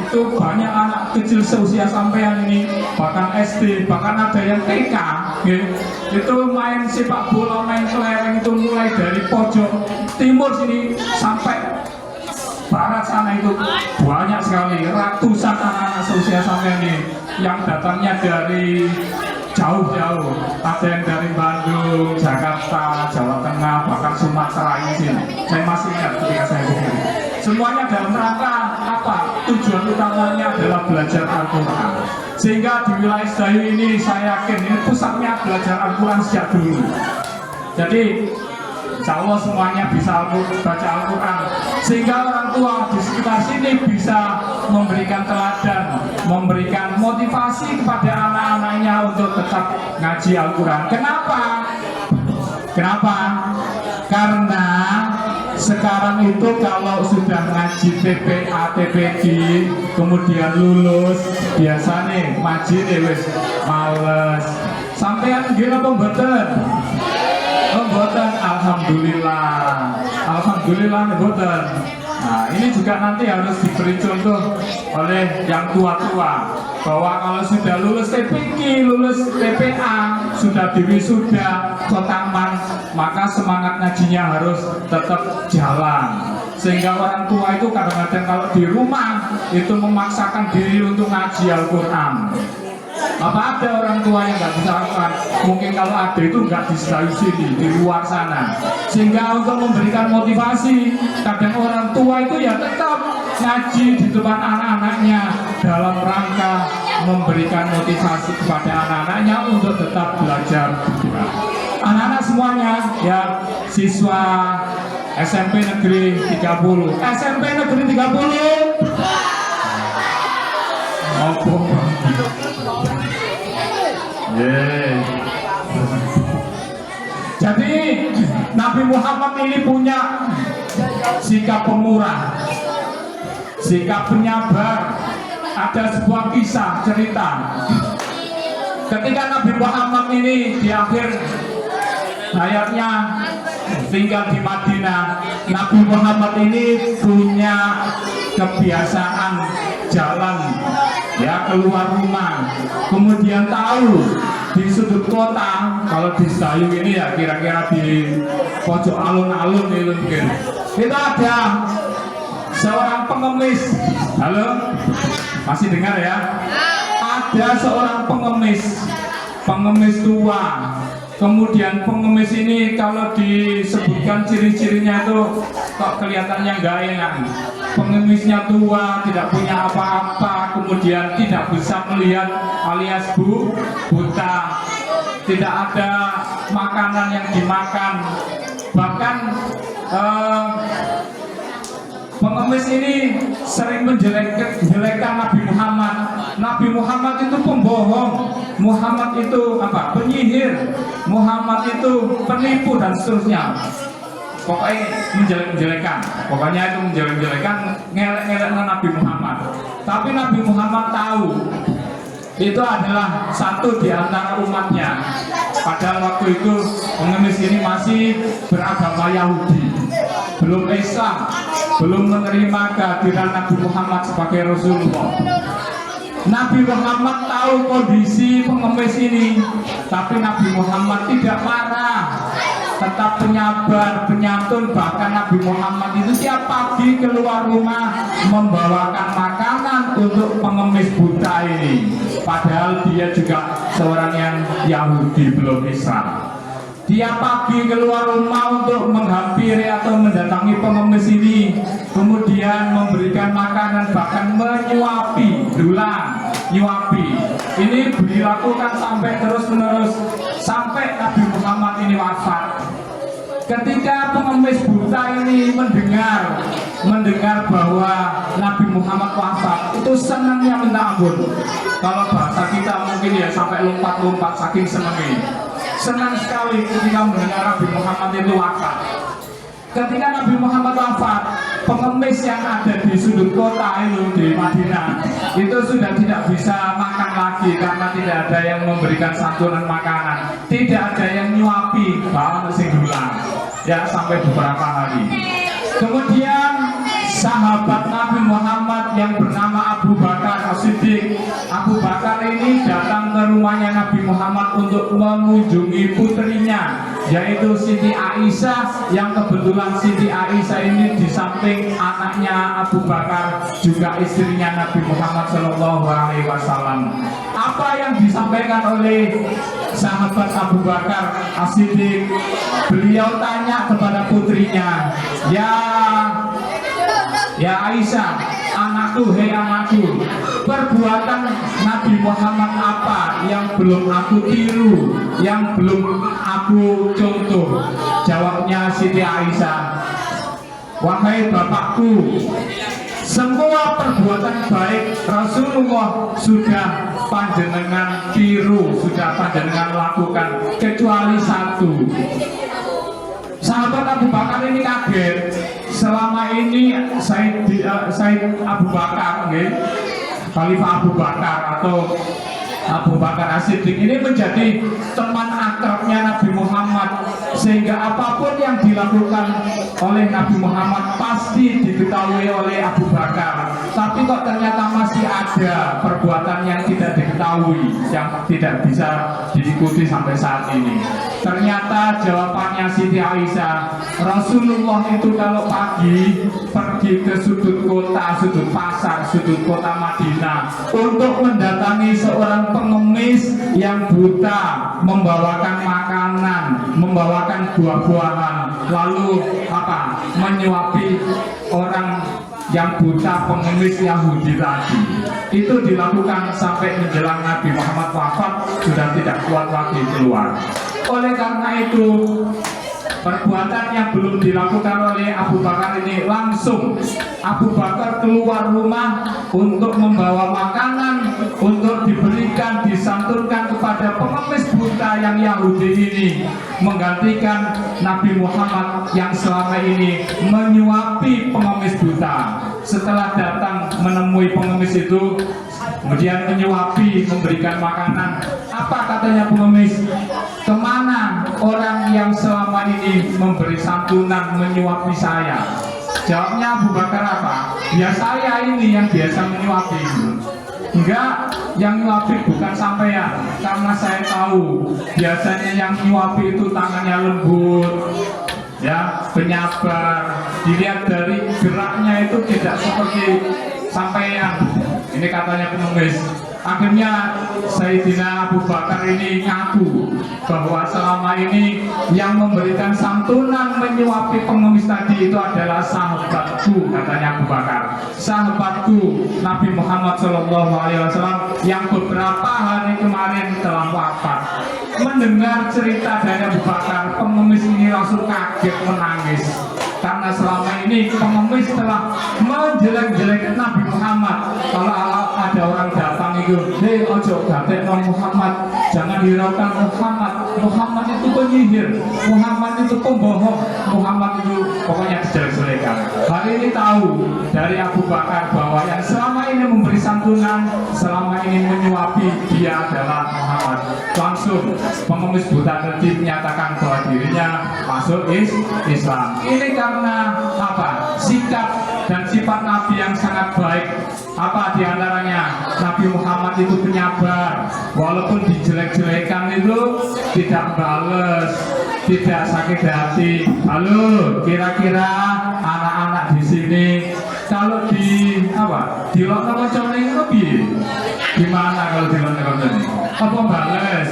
itu banyak anak kecil seusia sampean ini, bahkan SD, bahkan ada yang TK, gitu. Itu main sepak bola, main kelereng itu mulai dari pojok timur sini sampai barat sana itu banyak sekali, ratusan anak-anak seusia sampean ini yang datangnya dari jauh-jauh, ada yang dari Bandung, Jakarta, Jawa Tengah, bahkan Sumatera ini sini. Saya masih ingat ketika saya begini. Semuanya dalam rangka apa? Tujuan utamanya adalah belajar Al-Quran. Sehingga di wilayah Sedayu ini saya yakin ini pusatnya belajar Al-Quran sejak dulu. Jadi insya Allah semuanya bisa baca Al-Quran, sehingga orang tua di sekitar sini bisa memberikan teladan, memberikan motivasi kepada anak-anaknya untuk tetap ngaji Al-Quran. Kenapa? Karena sekarang itu kalau sudah ngaji TPA, TPD, kemudian lulus, biasanya ngaji wis males. Sampean gila pembetul. Mboten, alhamdulillah mboten. Nah, ini juga nanti harus diberi contoh oleh yang tua-tua bahwa kalau sudah lulus TPQ, lulus TPA, sudah diwisuda, kotaman, maka semangat ngajinya harus tetap jalan. Sehingga orang tua itu kadang-kadang kalau di rumah itu memaksakan diri untuk ngaji Al-Quran. Apa ada orang tua yang nggak bisa lakukan? Mungkin kalau ada itu nggak di Sedayu sini, di luar sana. Sehingga untuk memberikan motivasi, kadang orang tua itu ya tetap ngaji di depan anak-anaknya dalam rangka memberikan motivasi kepada anak-anaknya untuk tetap belajar. Anak-anak semuanya ya siswa SMP Negeri 30. SMP Negeri 30. Jadi Nabi Muhammad ini punya sikap pemurah, sikap penyabar. Ada sebuah kisah cerita ketika Nabi Muhammad ini di akhir hayatnya tinggal di Madinah. Nabi Muhammad ini punya kebiasaan jalan ya keluar rumah, kemudian tahu di sudut kota, kalau di Sedayu ini ya kira-kira di pojok alun-alun itu mungkin itu ada seorang pengemis. Halo, masih dengar ya? Ada seorang pengemis tua. Kemudian pengemis ini kalau disebutkan ciri-cirinya itu kok kelihatannya nggak enak. Pengemisnya tua, tidak punya apa-apa, kemudian tidak bisa melihat alias buta, tidak ada makanan yang dimakan. Bahkan pengemis ini sering menjelekkan Nabi Muhammad. Nabi Muhammad itu pembohong, Muhammad itu apa? Penyihir, Muhammad itu penipu dan seterusnya. Pokoknya menjelek-menjelekan, pokoknya itu menjelek-menjelekan, ngelek-ngelek Nabi Muhammad. Tapi Nabi Muhammad tahu itu adalah satu di antara umatnya. Padahal waktu itu pengemis ini masih beragama Yahudi, belum Islam, belum menerima kehadiran Nabi Muhammad sebagai Rasulullah. Nabi Muhammad tahu kondisi pengemis ini, tapi Nabi Muhammad tidak marah, tetap penyabar, penyantun. Bahkan Nabi Muhammad itu tiap pagi keluar rumah membawakan makanan untuk pengemis buta ini. Padahal dia juga seorang yang Yahudi, belum Islam. Tiap pagi keluar rumah untuk menghampiri atau mendatangi pengemis ini, kemudian memberikan makanan, bahkan menyuapi, nyuapi. Ini dilakukan sampai terus-menerus sampai Nabi Muhammad ini wafat. Ketika pengemis buta ini mendengar bahwa Nabi Muhammad wafat, itu senangnya minta ampun. Kalau bahasa kita mungkin ya sampai lompat-lompat saking senangnya. Senang sekali ketika mendengar Nabi Muhammad itu wafat. Ketika Nabi Muhammad wafat, pengemis yang ada di sudut kota itu di Madinah itu sudah tidak bisa makan lagi karena tidak ada yang memberikan santunan makanan, tidak ada yang nyuapi bahwa sing dulang ya sampai beberapa hari. Kemudian sahabat Nabi Muhammad yang bernama Abu Bakar As-Siddiq, Abu Bakar ini datang ke rumahnya Nabi Muhammad untuk mengunjungi putrinya, yaitu Siti Aisyah, yang kebetulan Siti Aisyah ini di samping anaknya Abu Bakar juga istrinya Nabi Muhammad SAW. Apa yang disampaikan oleh sahabat Abu Bakar As-Siddiq? Beliau tanya kepada putrinya, Ya Aisyah, anakku, hei anakku, perbuatan Nabi Muhammad apa yang belum aku tiru, yang belum aku contoh? Jawabnya Siti Aisyah, wahai bapakku, semua perbuatan baik Rasulullah sudah panjenengan tiru, sudah panjenengan lakukan, kecuali satu. Sahabat Abu Bakar ini kaget. Selama ini Said Abu Bakar, Khalifah Abu Bakar atau Abu Bakar As-Siddiq ini menjadi teman akrabnya Nabi Muhammad, sehingga apapun yang dilakukan oleh Nabi Muhammad pasti diketahui oleh Abu Bakar. Tapi kok ternyata masih ada perbuatan yang tidak diketahui, yang tidak bisa diikuti sampai saat ini. Ternyata jawabannya Siti Aisyah, Rasulullah itu kalau pagi pergi ke sudut kota, sudut pasar, sudut kota Madinah untuk mendatangi seorang pengemis yang buta, membawakan makanan, membawakan buah-buahan, lalu menyuapi orang yang buta, pengemis Yahudi tadi. Itu dilakukan sampai menjelang Nabi Muhammad wafat, sudah tidak kuat lagi keluar. Oleh karena itu, perbuatan yang belum dilakukan oleh Abu Bakar ini, langsung Abu Bakar keluar rumah untuk membawa makanan untuk diberikan, disanturkan kepada pengemis buta yang Yahudi ini, menggantikan Nabi Muhammad yang selama ini menyuapi pengemis buta. Setelah datang menemui pengemis itu, kemudian menyuapi, memberikan makanan, apa katanya pengemis? Kemana orang yang selama ini memberi santunan, menyuapi saya? Jawabnya Abu Bakar apa? Ya saya ini yang biasa menyuapi. Enggak, yang nyuapi bukan sampean, karena saya tahu biasanya yang nyuapi itu tangannya lembut, ya, penyabar. Dilihat dari geraknya itu tidak seperti sampean. Ini katanya pengemis. Akhirnya Sayyidina Abu Bakar ini ngaku bahwa selama ini yang memberikan santunan, menyuapi pengemis tadi itu adalah sahabatku, katanya Abu Bakar. Sahabatku Nabi Muhammad SAW yang beberapa hari kemarin telah wafat. Mendengar cerita dari Abu Bakar, pengemis ini langsung kaget, menangis. Karena selama ini pengemis telah menjelek-jelekan Nabi Muhammad. Kalau ada orang datang itu, hei ojo gatekno Muhammad, jangan hiraukan Muhammad. Muhammad itu penyihir, Muhammad itu pembohong, Muhammad itu pokoknya dijelek-jelekan. Hari ini tahu dari Abu Bakar bahwa yang selama ini memberi santunan, selama ini menyuapi, dia adalah Muhammad. Langsung pengemis buta tadi menyatakan bahwa dirinya masuk Islam. Ini karena apa? Sikap dan sifat Nabi yang sangat baik. Apa diantaranya? Nabi Muhammad itu penyabar, walaupun dijelek-jelekan itu tidak bales, tidak sakit hati. Halo, kira-kira anak-anak di sini kalau di di lokal-lokal itu gimana kalau di lokal-lokal ini? Apa bales?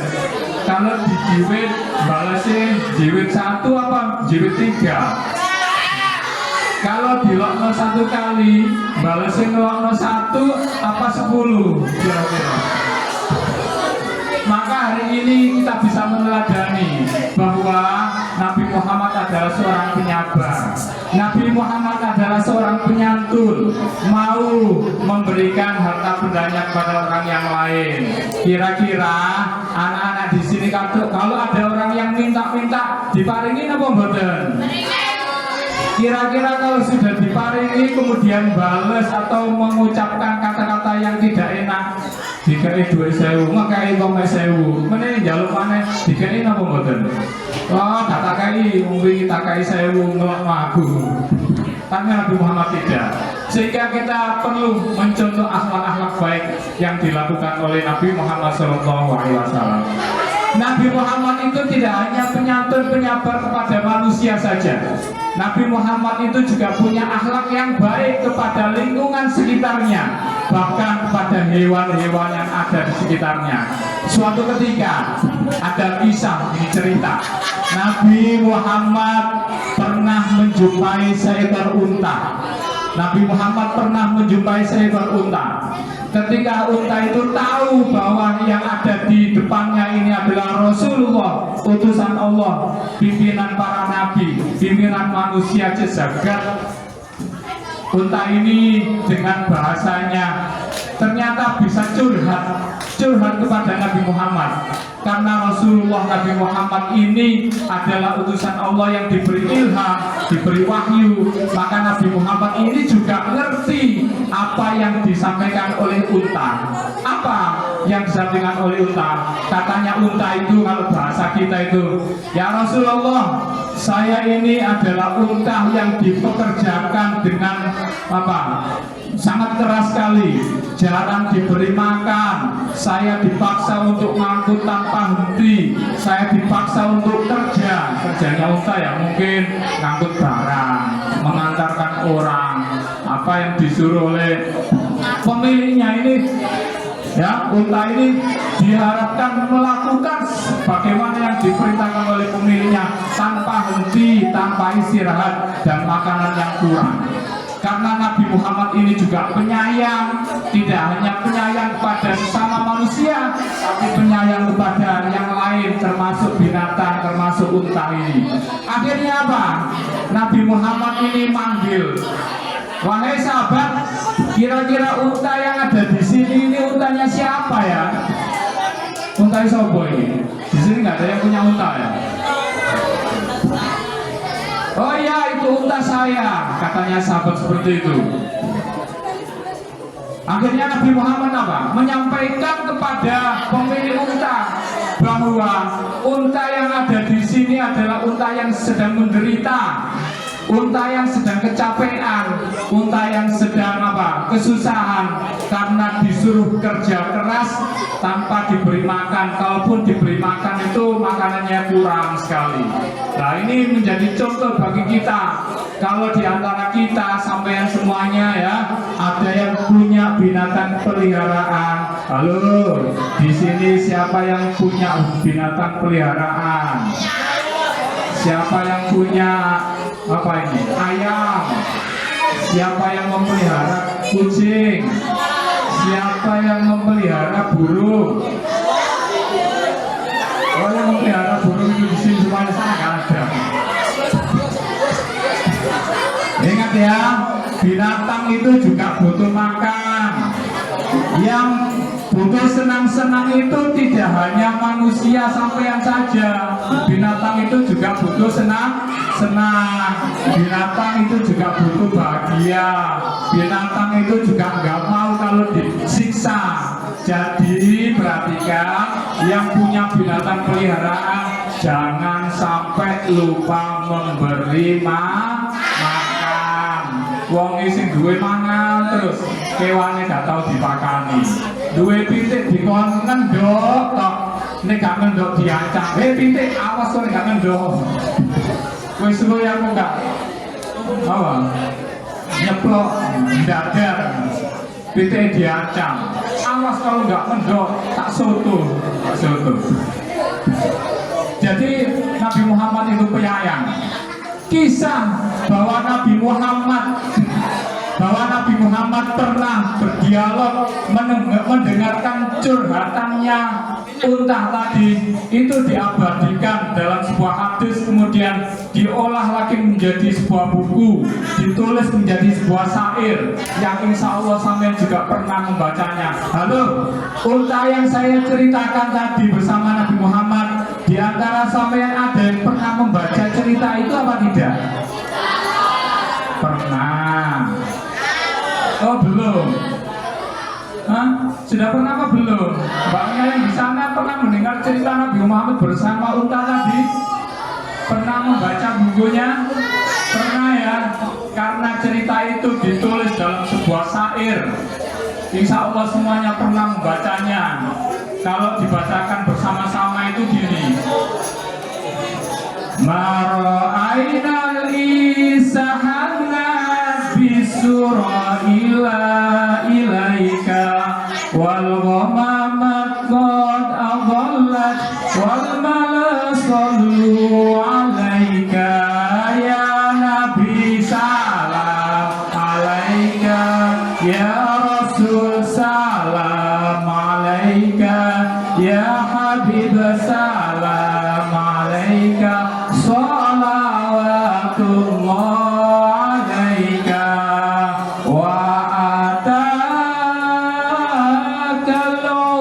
Kalau di jiwit balesnya jiwit 1 apa jiwit 3? Kalau dilokno 1 kali, balesnya ngelokno 1 apa 10 kira-kira. Maka hari ini kita bisa meneladani bahwa Nabi Muhammad adalah seorang penyabar. Nabi Muhammad adalah seorang penyantun, mau memberikan harta bendanya kepada orang yang lain. Kira-kira anak-anak di sini kalau ada orang yang minta-minta diparingin apa mboten? Kira-kira kalau sudah diparingi kemudian bales atau mengucapkan kata-kata yang tidak enak, dikai 2.000, makai 5.000, meneh njaluk maneh dikai napa mboten? Wah, tak takai, mungkin tak kai 1.000 ngelakno aku. Tapi Nabi Muhammad tidak. Sehingga kita perlu mencontoh akhlak-akhlak baik yang dilakukan oleh Nabi Muhammad SAW. Nabi Muhammad itu tidak hanya penyantun penyabar kepada manusia saja. Nabi Muhammad itu juga punya akhlak yang baik kepada lingkungan sekitarnya, bahkan kepada hewan-hewan yang ada di sekitarnya. Suatu ketika ada kisah, ini cerita, Nabi Muhammad pernah menjumpai seekor unta. Nabi Muhammad pernah menjumpai seekor unta. Ketika unta itu tahu bahwa yang ada di depannya ini adalah Rasulullah, utusan Allah, pimpinan para nabi, pimpinan manusia jagat, unta ini dengan bahasanya ternyata bisa curhat kepada Nabi Muhammad. Karena Rasulullah Nabi Muhammad ini adalah utusan Allah yang diberi ilham, diberi wahyu, maka Nabi Muhammad ini juga ngerti apa yang disampaikan oleh unta. Apa yang disampaikan oleh unta? Katanya unta itu, kalau bahasa kita itu, ya Rasulullah, saya ini adalah unta yang dipekerjakan dengan apa? Sangat keras sekali, jarang diberi makan, saya dipaksa untuk ngangkut tanpa henti, saya dipaksa untuk kerjanya unta ya mungkin ngangkut barang, mengantarkan orang, apa yang disuruh oleh pemiliknya ini. Ya, unta ini diharapkan melakukan bagaimana yang diperintahkan oleh pemiliknya tanpa henti, tanpa istirahat dan makanan yang kurang. Karena Nabi Muhammad ini juga penyayang, tidak hanya penyayang kepada sesama manusia, tapi penyayang kepada yang lain, termasuk binatang, termasuk unta ini. Akhirnya apa? Nabi Muhammad ini manggil, wahai sahabat, kira-kira unta yang ada di sini ini untanya siapa ya? Unta siapa ini? Di sini nggak ada yang punya unta ya? Oh iya, itu unta saya, katanya sahabat seperti itu. Akhirnya Nabi Muhammad apa? Menyampaikan kepada pemilik unta bahwa unta yang ada di sini adalah unta yang sedang menderita, unta yang sedang kecapean, unta yang sedang apa? Kesusahan karena disuruh kerja keras tanpa diberi makan. Kalaupun diberi makan itu makanannya kurang sekali. Nah, ini menjadi contoh bagi kita. Kalau di antara kita sampean semuanya ya, ada yang punya binatang peliharaan. Halo, di sini siapa yang punya binatang peliharaan? Siapa yang punya apa ini? Ayam. Siapa yang memelihara kucing? Siapa yang memelihara burung? Oh, yang memelihara burung itu di sini semuanya sana nggak ada. Ingat ya, binatang itu juga butuh makan. Yang butuh senang-senang itu tidak hanya manusia sampean saja. Binatang itu juga butuh senang-senang. Binatang itu juga butuh bahagia. Binatang itu juga nggak mau kalau disiksa. Jadi perhatikan, yang punya binatang peliharaan jangan sampai lupa memberi makan. Wong sing duwe mangan terus kewane gak tau dipakani. Duwe pitik dikon ngendok tok, nek gak ngendok diancam. Pitik awas kowe gak ngendok. Kowe suwe aku gak apa? Nyeplok dadar. Pitik diancam. Awas kalau nggak mendok, tak soto. Jadi Nabi Muhammad itu penyayang. Kisah bahwa Nabi Muhammad pernah berdialog, mendengarkan curhatannya unta tadi, itu diabadikan dalam sebuah hadis, kemudian diolah lagi menjadi sebuah buku, ditulis menjadi sebuah syair yang insya Allah sampai juga pernah membacanya. Halo, unta yang saya ceritakan tadi bersama Nabi Muhammad, di antara sampean ada yang pernah membaca cerita itu apa tidak? Oh belum. Hah? Sudah pernah apa belum? Mbaknya yang di sana pernah mendengar cerita Nabi Muhammad bersama unta tadi? Pernah membaca bukunya? Pernah ya? Karena cerita itu ditulis dalam sebuah syair. Insya Allah semuanya pernah membacanya. Kalau dibacakan bersama-sama itu gini. Mara'ainal isahana bisura ila ilaika wal ghamamat qad adallat wal malasallu alaika ya nabi salam alaika ya rasul salam alaika ya habib salam alaika salawatullah alaika wa atakal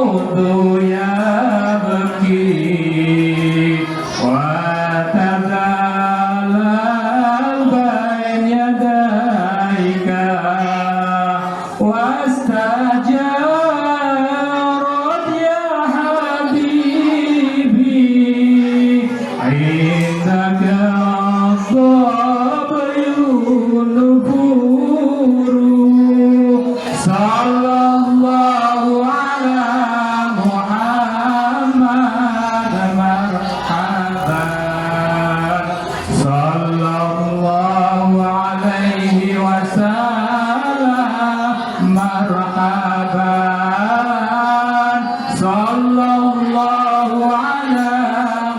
udu ya baki wa tazalal bain yadaika wastajarat ya habibi indaka sabayun nufuru sallallahu ala Muhammad marhaban sallallahu alaihi wasallam marhaban sallallahu ala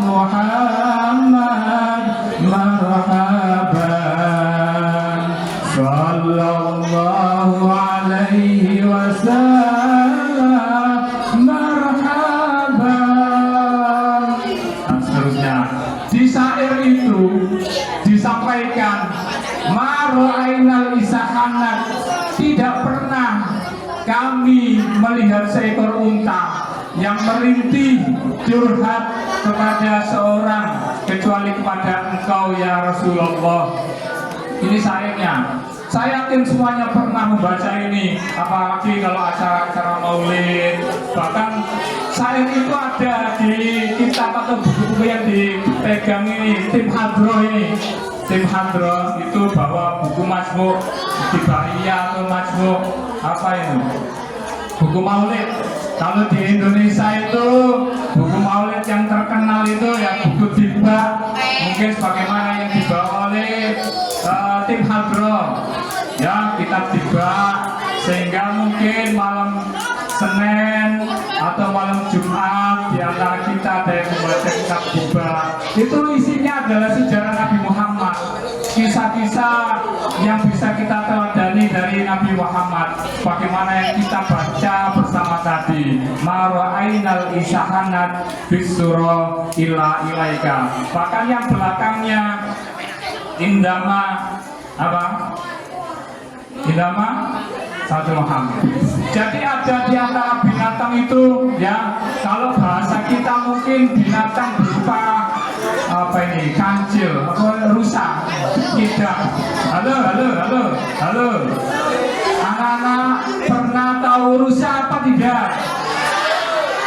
Muhammad marhaban sallallahu alaihi wasallam marhaban. Dan seterusnya di syair itu disampaikan maro'ainal isahanat, tidak pernah kami melihat seekor unta yang merintih curhat kepada seorang kecuali kepada engkau ya Rasulullah. Ini syairnya. Saya yakin semuanya pernah membaca ini, apalagi kalau acara-acara maulid. Bahkan syair itu ada di kitab atau buku-buku yang dipegang ini, tim hadroh ini. Tim hadroh itu bawa buku majmuk, Tibaiyah atau majmuk apa itu? Buku maulid. Kalau di Indonesia itu buku maulid yang terkenal itu ya buku Tiba, mungkin sebagaimana yang dibawa oleh tim hadroh. Ya, kitab Tiba, sehingga mungkin malam Senin atau malam Jumat di antara kita ada yang membaca kitab Tiba. Itu isinya adalah sejarah Nabi Muhammad, kisah-kisah yang bisa kita teladani dari Nabi Muhammad. Bagaimana yang kita baca bersama tadi, mara'ainal isahanat bisura ila ilaika. Bahkan yang belakangnya indama apa? Indama satu Muhammad. Jadi ada di antara binatang itu ya, kalau bahasa kita mungkin binatang berupa apa ini, kancil atau rusa. Tidak. Halo. Anak-anak pernah tahu rusa apa tidak?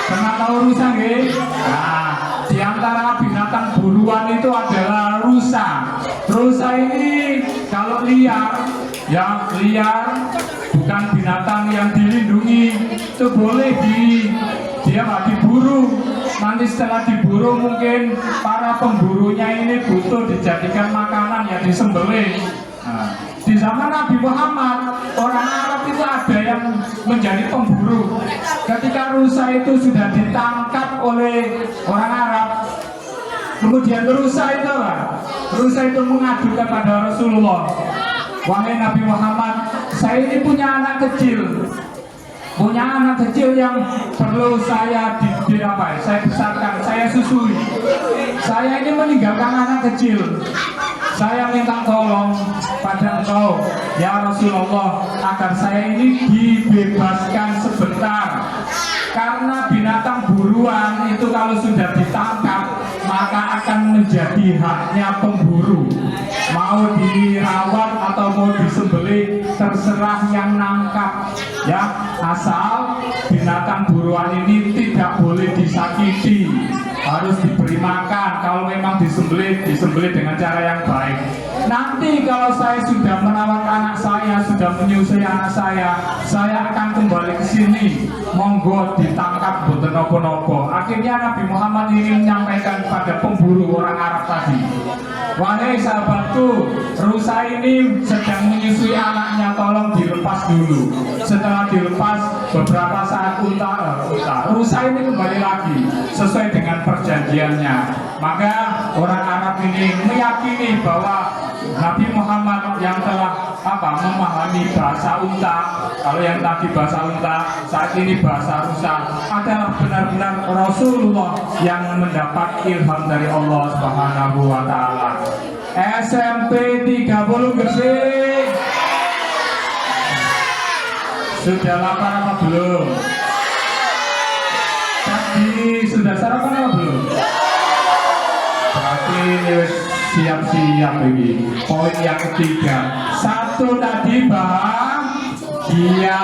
Pernah tahu rusa nggih? Nah, di antara binatang buruan itu adalah rusa. Rusa ini kalau liar, ya liar, bukan binatang yang dilindungi, itu boleh dia diburu. Nanti setelah diburu mungkin para pemburunya ini butuh dijadikan makanan, ya disembelih. Nah, di zaman Nabi Muhammad, orang Arab itu ada yang menjadi pemburu. Ketika rusa itu sudah ditangkap oleh orang Arab, kemudian rusa itu mengadu kepada Rasulullah. Wahai Nabi Muhammad, saya ini punya anak kecil yang perlu saya saya besarkan, saya susui. Saya ini meninggalkan anak kecil. Saya minta tolong pada engkau ya Rasulullah agar saya ini dibebaskan sebentar. Karena binatang buruan itu kalau sudah ditangkap maka akan menjadi haknya pemburu. Mau dirawat atau mau disembelih terserah yang nangkap. Ya, asal binatang buruan ini tidak boleh disakiti, harus diberi makan. Kalau memang disembelih dengan cara yang baik. Nanti kalau saya sudah merawat anak saya, sudah menyusui anak saya akan kembali ke sini. Monggo ditangkap boten nopo-nopo. Akhirnya Nabi Muhammad ini menyampaikan pada pemburu orang Arab tadi, wahai sahabatku, rusa ini sedang menyusui anaknya, tolong dilepas dulu. Setelah dilepas beberapa saat rusa ini kembali lagi sesuai dengan perjanjiannya. Maka orang Arab ini meyakini bahwa Nabi Muhammad yang telah memahami bahasa unta, kalau yang tadi bahasa unta, saat ini bahasa rusa, adalah benar-benar Rasulullah yang mendapat ilham dari Allah Subhanahu wa Ta'ala. SMP 30 Gresik. Sudah lapar apa belum? Tadi sudah sarapan apa belum? Berarti siap-siap ini. Poin yang ketiga. 1 tadi bahagia.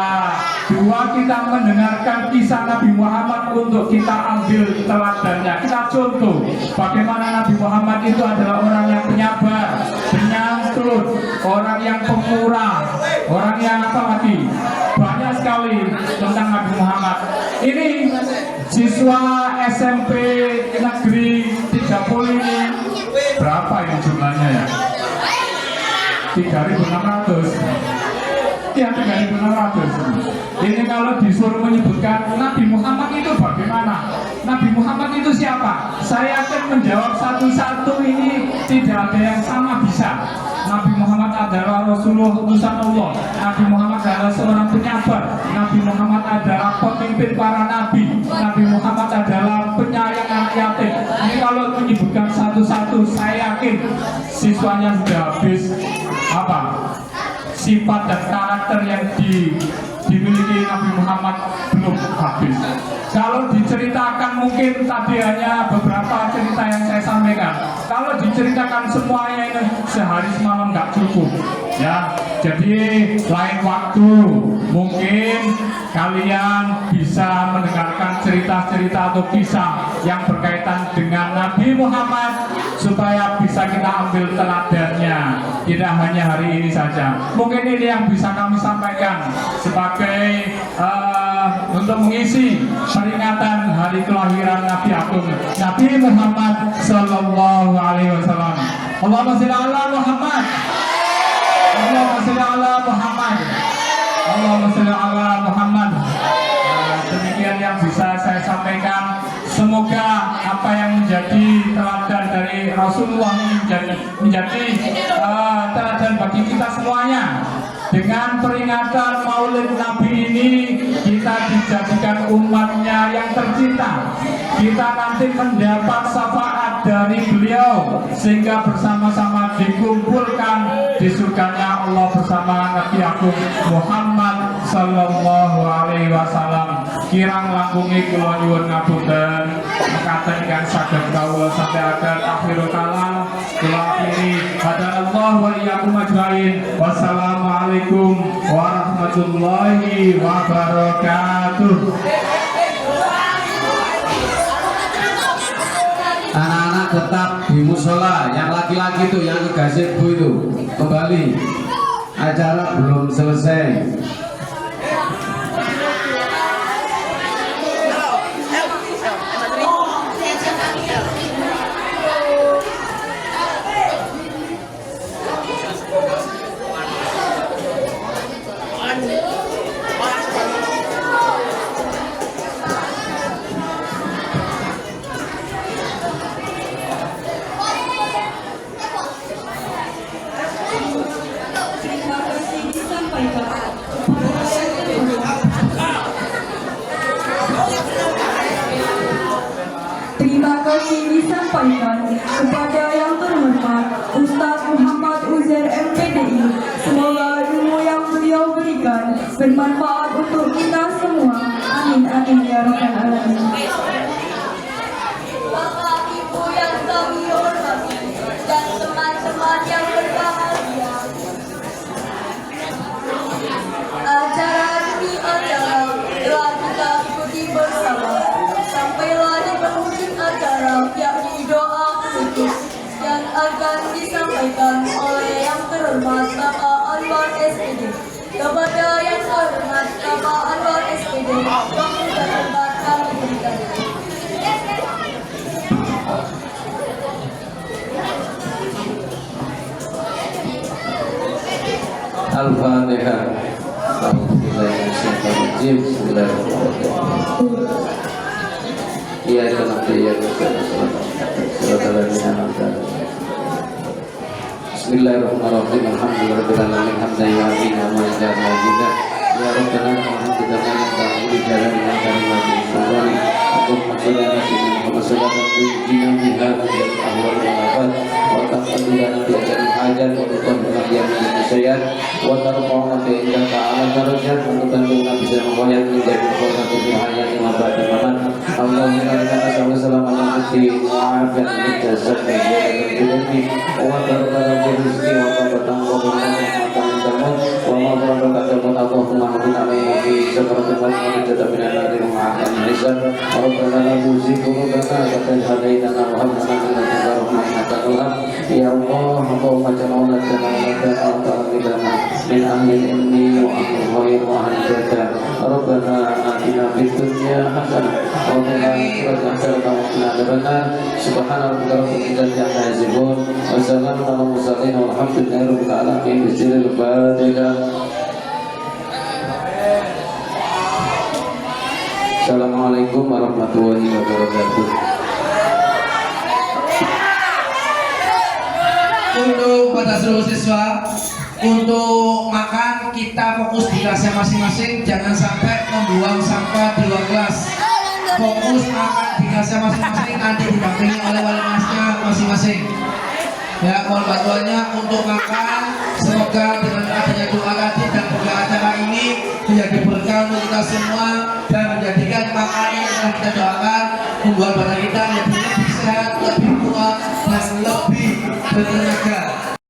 2 kita mendengarkan kisah Nabi Muhammad untuk kita ambil teladannya. Kita contoh bagaimana Nabi Muhammad itu adalah orang yang penyabar, penyantun, orang yang pemurah, orang yang apa lagi? Banyak sekali tentang Nabi Muhammad. Ini siswa SMP Negeri 30 ini berapa ini jumlahnya ya? 3.600. Ya, 3.600. Ini kalau disuruh menyebutkan Nabi Muhammad itu bagaimana? Nabi Muhammad itu siapa? Saya akan menjawab satu-satu, ini tidak ada yang sama bisa. Nabi Muhammad adalah Rasulullah utusan Allah. Nabi Muhammad adalah seorang penyabar. Nabi Muhammad adalah pemimpin para nabi. Nabi Muhammad adalah penyayang anak yatim. Ini kalau menyebutkan satu-satu, saya yakin siswanya sudah habis sifat dan karakter yang dimiliki Nabi Muhammad belum habis. Kalau diceritakan mungkin tadi hanya beberapa cerita yang saya sampaikan. Kalau diceritakan semuanya ini sehari semalam nggak cukup. Ya, jadi lain waktu mungkin kalian bisa mendengarkan cerita-cerita atau kisah yang berkaitan dengan Nabi Muhammad supaya bisa kita ambil teladannya. Tidak hanya hari ini saja. Mungkin ini yang bisa kami sampaikan sebagai untuk mengisi peringatan hari kelahiran Nabi Agung Nabi Muhammad Sallallahu Alaihi Wasallam. Allahumma sholli ala Muhammad. Allahumma sholli ala Muhammad. Allahumma sholli ala Muhammad. Demikian yang bisa saya sampaikan. Semoga apa yang menjadi teladan dari Rasulullah menjadi teladan bagi kita semuanya. Dengan peringatan Maulid Nabi ini kita dijadikan umatnya yang tercinta. Kita nanti mendapat syafaat dari beliau sehingga bersama-sama dikumpulkan di surganya Allah bersama Nabi Agung Muhammad Sallallahu Alaihi Wasallam. Kirang langkungi kula nyuwun ngapunten mekaten ingkang saged kawula sampai akhirul kalam. Kula akhiri hadanallahu wa iyyakum ajmain. Wassalamualaikum warahmatullahi wabarakatuh. Anak-anak tetap di musola, yang laki-laki itu, yang ke gazebo itu kembali. Acara belum selesai. Terima kasih disampaikan kepada yang terhormat Ustadz Muhammad Uzair MPDI. Semoga ilmu yang beliau berikan bermanfaat untuk kita semua. Amin amin ya rabbal alamin. Bapak Ibu yang kami hormati dan teman-teman yang berbahagia, acara ini terhormat Bapak Anwar SPD, kepada yang terhormat Bapak Anwar SPD, waktu dan tempat kami berikan. Al-Fatihah. Bismillahirrahmanirrahim. Iya itu nanti ya. Bismillahirrahmanirrahim. Alhamdulillahirobbilalamin. Hamdan yu'afina wa yu'afina. Ya Rabbana alhamdulillah yang jalan yang kami mati kembali untuk masalah nasi Muhammad sallallahu alaihi wasallam ahwal wal wa taqaddana bi ajri hajat wa tuqaddana bi syayat wa tarfa'una bi inda ta'ala darajat untuk tanduna bisa mengoyak menjadi qurratu hayat wa ba'daman Allahumma inna nas'aluka salaman fi afiyat jasad wa qalbi wa tarfa'una bi rizqi wa tabatan wa berkah wa ma barakatuh Allahumma amin fi sakaratil maut wa jadamin al-nari wa ma'akan hisab Rabbana la tuzigh qulubana ba'da idh hadaytana wa hab lana min ladunka rahmatan innaka antal ya Allah Allahumma ij'alna min ahli ilmi wa ahli khair wa ahli jadah Rabbana atina fid dunya hasanah wa fil akhirati hasanah wa qina adzabannar subhana rabbika rabbil izzati amma yasifun wa salamun alal mursalin walhamdulillahi rabbil alamin bismillahil fatihah. Assalamualaikum warahmatullahi wabarakatuh. Untuk pada seluruh siswa, untuk makan kita fokus di kelasnya masing-masing, jangan sampai membuang sampah di luar kelas. Fokus makan di kelasnya masing-masing, nanti didampingi oleh wali kelasnya masing-masing. Ya, mohon bantuannya untuk makan. Semoga dengan adanya doa tadi dan berkah acara ini menjadi berkah untuk kita semua dan menjadikan makanan yang telah kita doakan membuat badan kita